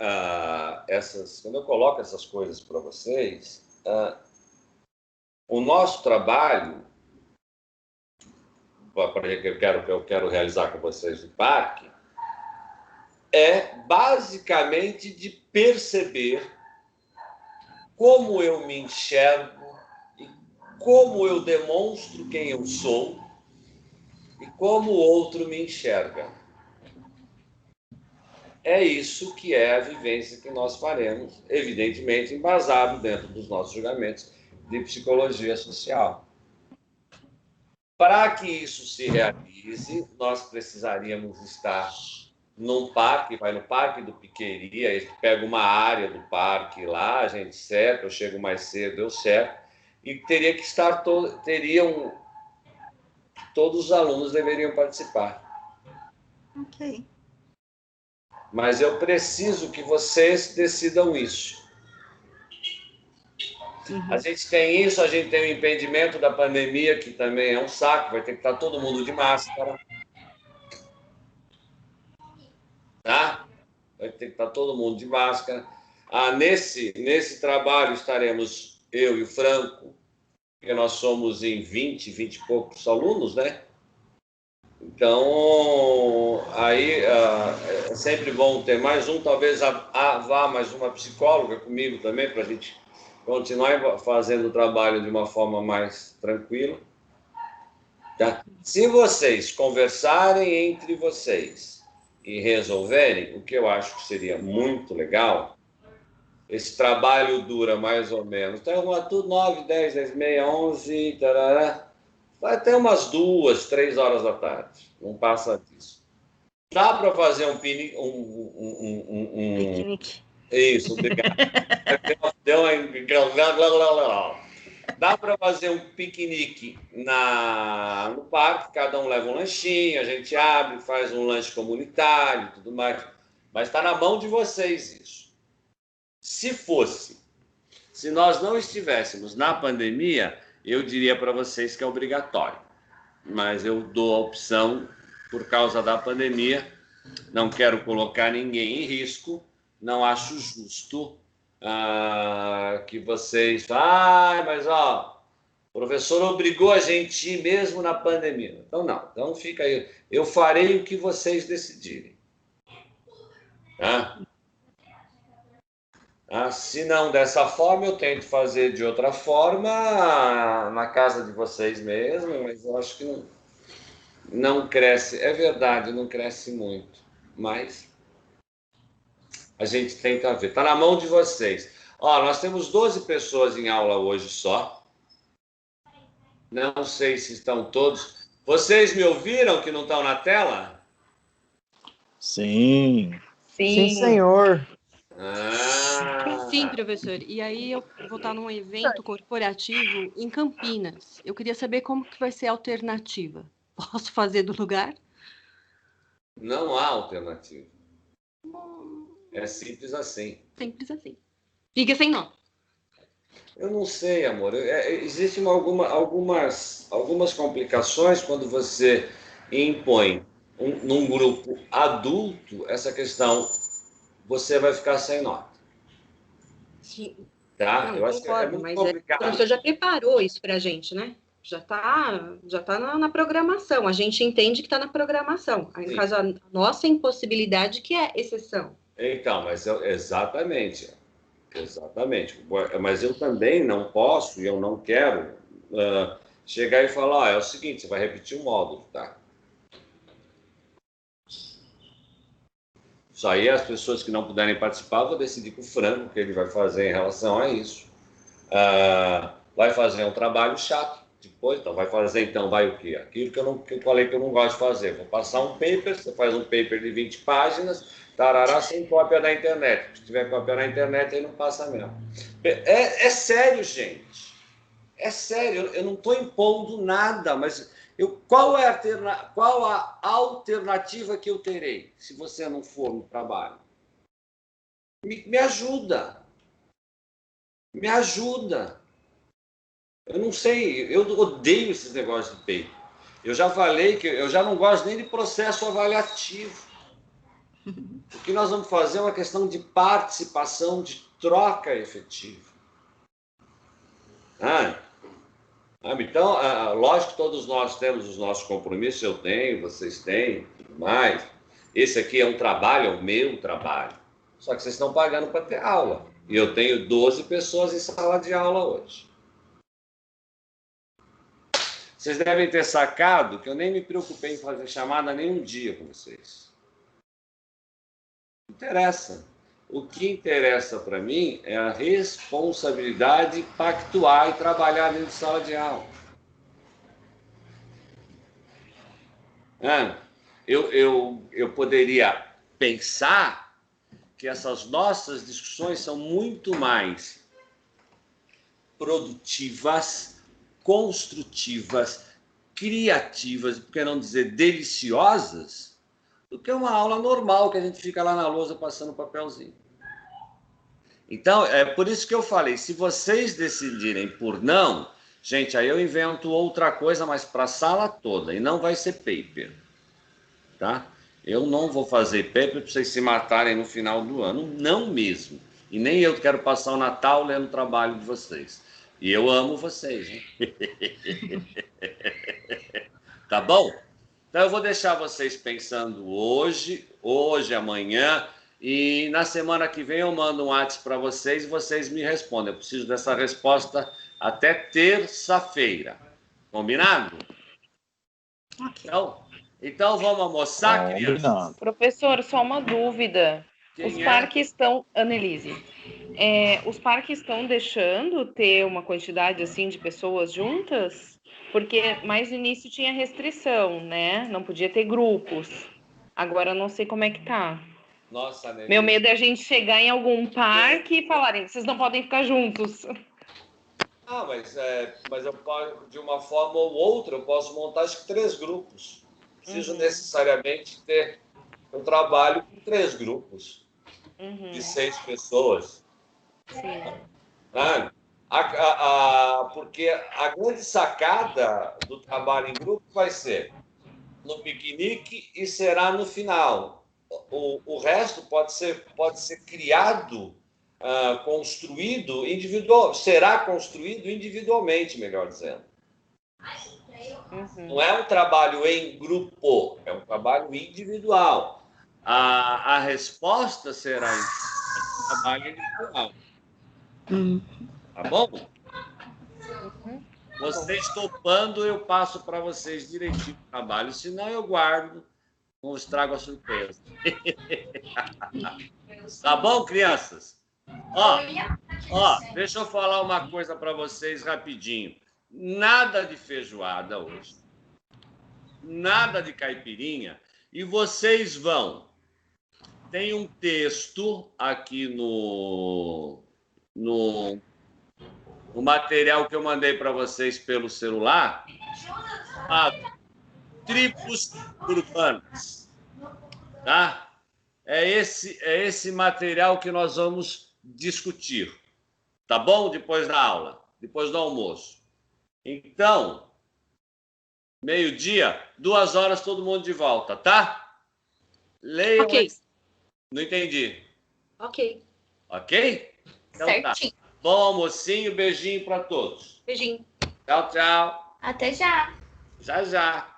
quando eu coloco essas coisas para vocês, o nosso trabalho, que eu quero realizar com vocês no parque, é basicamente de perceber como eu me enxergo e como eu demonstro quem eu sou e como o outro me enxerga. É isso que é a vivência que nós faremos, evidentemente embasado dentro dos nossos julgamentos de psicologia social. Para que isso se realize, nós precisaríamos estar num parque, vai no Parque do Piqueri, aí pega uma área do parque lá, a gente cerca, eu chego mais cedo, eu cerco, e teria que estar todos os alunos deveriam participar. Ok. Mas eu preciso que vocês decidam isso. A gente tem isso, a gente tem o impedimento da pandemia, que também é um saco, vai ter que estar todo mundo de máscara. Tá? Vai ter que estar todo mundo de máscara. Nesse trabalho estaremos eu e o Franco, porque nós somos em 20 e poucos alunos, né? Então, aí é sempre bom ter mais um, talvez vá mais uma psicóloga comigo também, para a gente continuar fazendo o trabalho de uma forma mais tranquila. Tá? Se vocês conversarem entre vocês e resolverem, o que eu acho que seria muito legal, esse trabalho dura mais ou menos, então, tudo 9, 10, 10, meia, 11, tarará, vai até umas 2, 3 horas da tarde, não passa disso. Dá para fazer um piquenique. Isso, obrigado. Dá para fazer um piquenique no parque, cada um leva um lanchinho, a gente abre, faz um lanche comunitário e tudo mais. Mas está na mão de vocês isso. Se nós não estivéssemos na pandemia, eu diria para vocês que é obrigatório. Mas eu dou a opção por causa da pandemia. Não quero colocar ninguém em risco. Não acho justo que vocês... mas o professor obrigou a gente a ir mesmo na pandemia. Então, não. Então, fica aí. Eu farei o que vocês decidirem. Tá? Se não dessa forma, eu tento fazer de outra forma, na casa de vocês mesmo, mas eu acho que não cresce. É verdade, não cresce muito. Mas a gente tenta ver. Está na mão de vocês. Nós temos 12 pessoas em aula hoje só. Não sei se estão todos. Vocês me ouviram que não estão na tela? Sim. Sim, senhor. Sim, professor. E aí eu vou estar num evento corporativo em Campinas. Eu queria saber como que vai ser a alternativa. Posso fazer do lugar? Não há alternativa. É simples assim. Simples assim. Fica sem nó. Eu não sei, amor. Existem algumas complicações quando você impõe num grupo adulto essa questão. Você vai ficar sem nota. Sim. Tá? Não, eu acho concordo, que é muito mas complicado. O professor já preparou isso para a gente, né? Já tá na programação. A gente entende que está na programação. Aí, no caso, a nossa impossibilidade que é exceção. Então, mas exatamente. Mas eu também não posso e eu não quero chegar e falar, é o seguinte, você vai repetir o módulo, tá? Isso aí, as pessoas que não puderem participar, vou decidir com o Franco o que ele vai fazer em relação a isso. Vai fazer um trabalho chato depois, então vai o quê? Aquilo que eu falei que eu não gosto de fazer. Vou passar um paper, você faz um paper de 20 páginas, tarará, sem cópia da internet. Se tiver cópia na internet, aí não passa mesmo. É sério, gente. É sério, eu não estou impondo nada, mas Qual a alternativa que eu terei se você não for no trabalho? Me ajuda. Me ajuda. Eu não sei, eu odeio esses negócios de peito. Eu já falei que eu já não gosto nem de processo avaliativo. O que nós vamos fazer é uma questão de participação, de troca efetiva. Então, lógico que todos nós temos os nossos compromissos, eu tenho, vocês têm, tudo mais. Esse aqui é um trabalho, é o meu trabalho. Só que vocês estão pagando para ter aula. E eu tenho 12 pessoas em sala de aula hoje. Vocês devem ter sacado que eu nem me preocupei em fazer chamada nenhum dia com vocês. Não interessa. O que interessa para mim é a responsabilidade de pactuar e trabalhar dentro de sala de aula. Eu poderia pensar que essas nossas discussões são muito mais produtivas, construtivas, criativas, por que não dizer deliciosas, do que uma aula normal que a gente fica lá na lousa passando papelzinho. Então, é por isso que eu falei, se vocês decidirem por não, gente, aí eu invento outra coisa, mas para a sala toda, e não vai ser paper, tá? Eu não vou fazer paper para vocês se matarem no final do ano, não mesmo. E nem eu quero passar o Natal lendo o trabalho de vocês. E eu amo vocês, hein? Tá bom? Então eu vou deixar vocês pensando hoje, amanhã, e na semana que vem eu mando um WhatsApp para vocês e vocês me respondem. Eu preciso dessa resposta até terça-feira. Combinado? Ok. Então vamos almoçar, crianças? Professor, só uma dúvida. Os parques estão... Annelise, os parques estão deixando ter uma quantidade assim de pessoas juntas? Porque mais no início tinha restrição, né? Não podia ter grupos. Agora eu não sei como é que tá. Nossa, Annelise. Meu medo é a gente chegar em algum parque e falarem, vocês não podem ficar juntos. Mas eu posso, de uma forma ou outra, eu posso montar acho que 3 grupos. Preciso necessariamente ter um trabalho com 3 grupos de 6 pessoas. Sim. Porque a grande sacada do trabalho em grupo vai ser no piquenique e será no final. O resto pode ser criado, construído individual, será construído individualmente, melhor dizendo. Não é um trabalho em grupo, é um trabalho individual. A resposta será um trabalho individual. Tá bom? Vocês topando, eu passo para vocês direitinho o trabalho, senão eu guardo, não estrago a surpresa. Tá bom, crianças? Deixa eu falar uma coisa para vocês rapidinho. Nada de feijoada hoje. Nada de caipirinha. E vocês vão. Tem um texto aqui no material que eu mandei para vocês pelo celular. Tribos urbanas. Tá? É esse material que nós vamos discutir. Tá bom? Depois da aula. Depois do almoço. Então, meio-dia, 2 horas, todo mundo de volta, tá? Leiam. Ok. Não entendi. Ok. Ok? Então, certinho. Tá. Bom almocinho, beijinho para todos. Beijinho. Tchau, tchau. Até já. Já, já.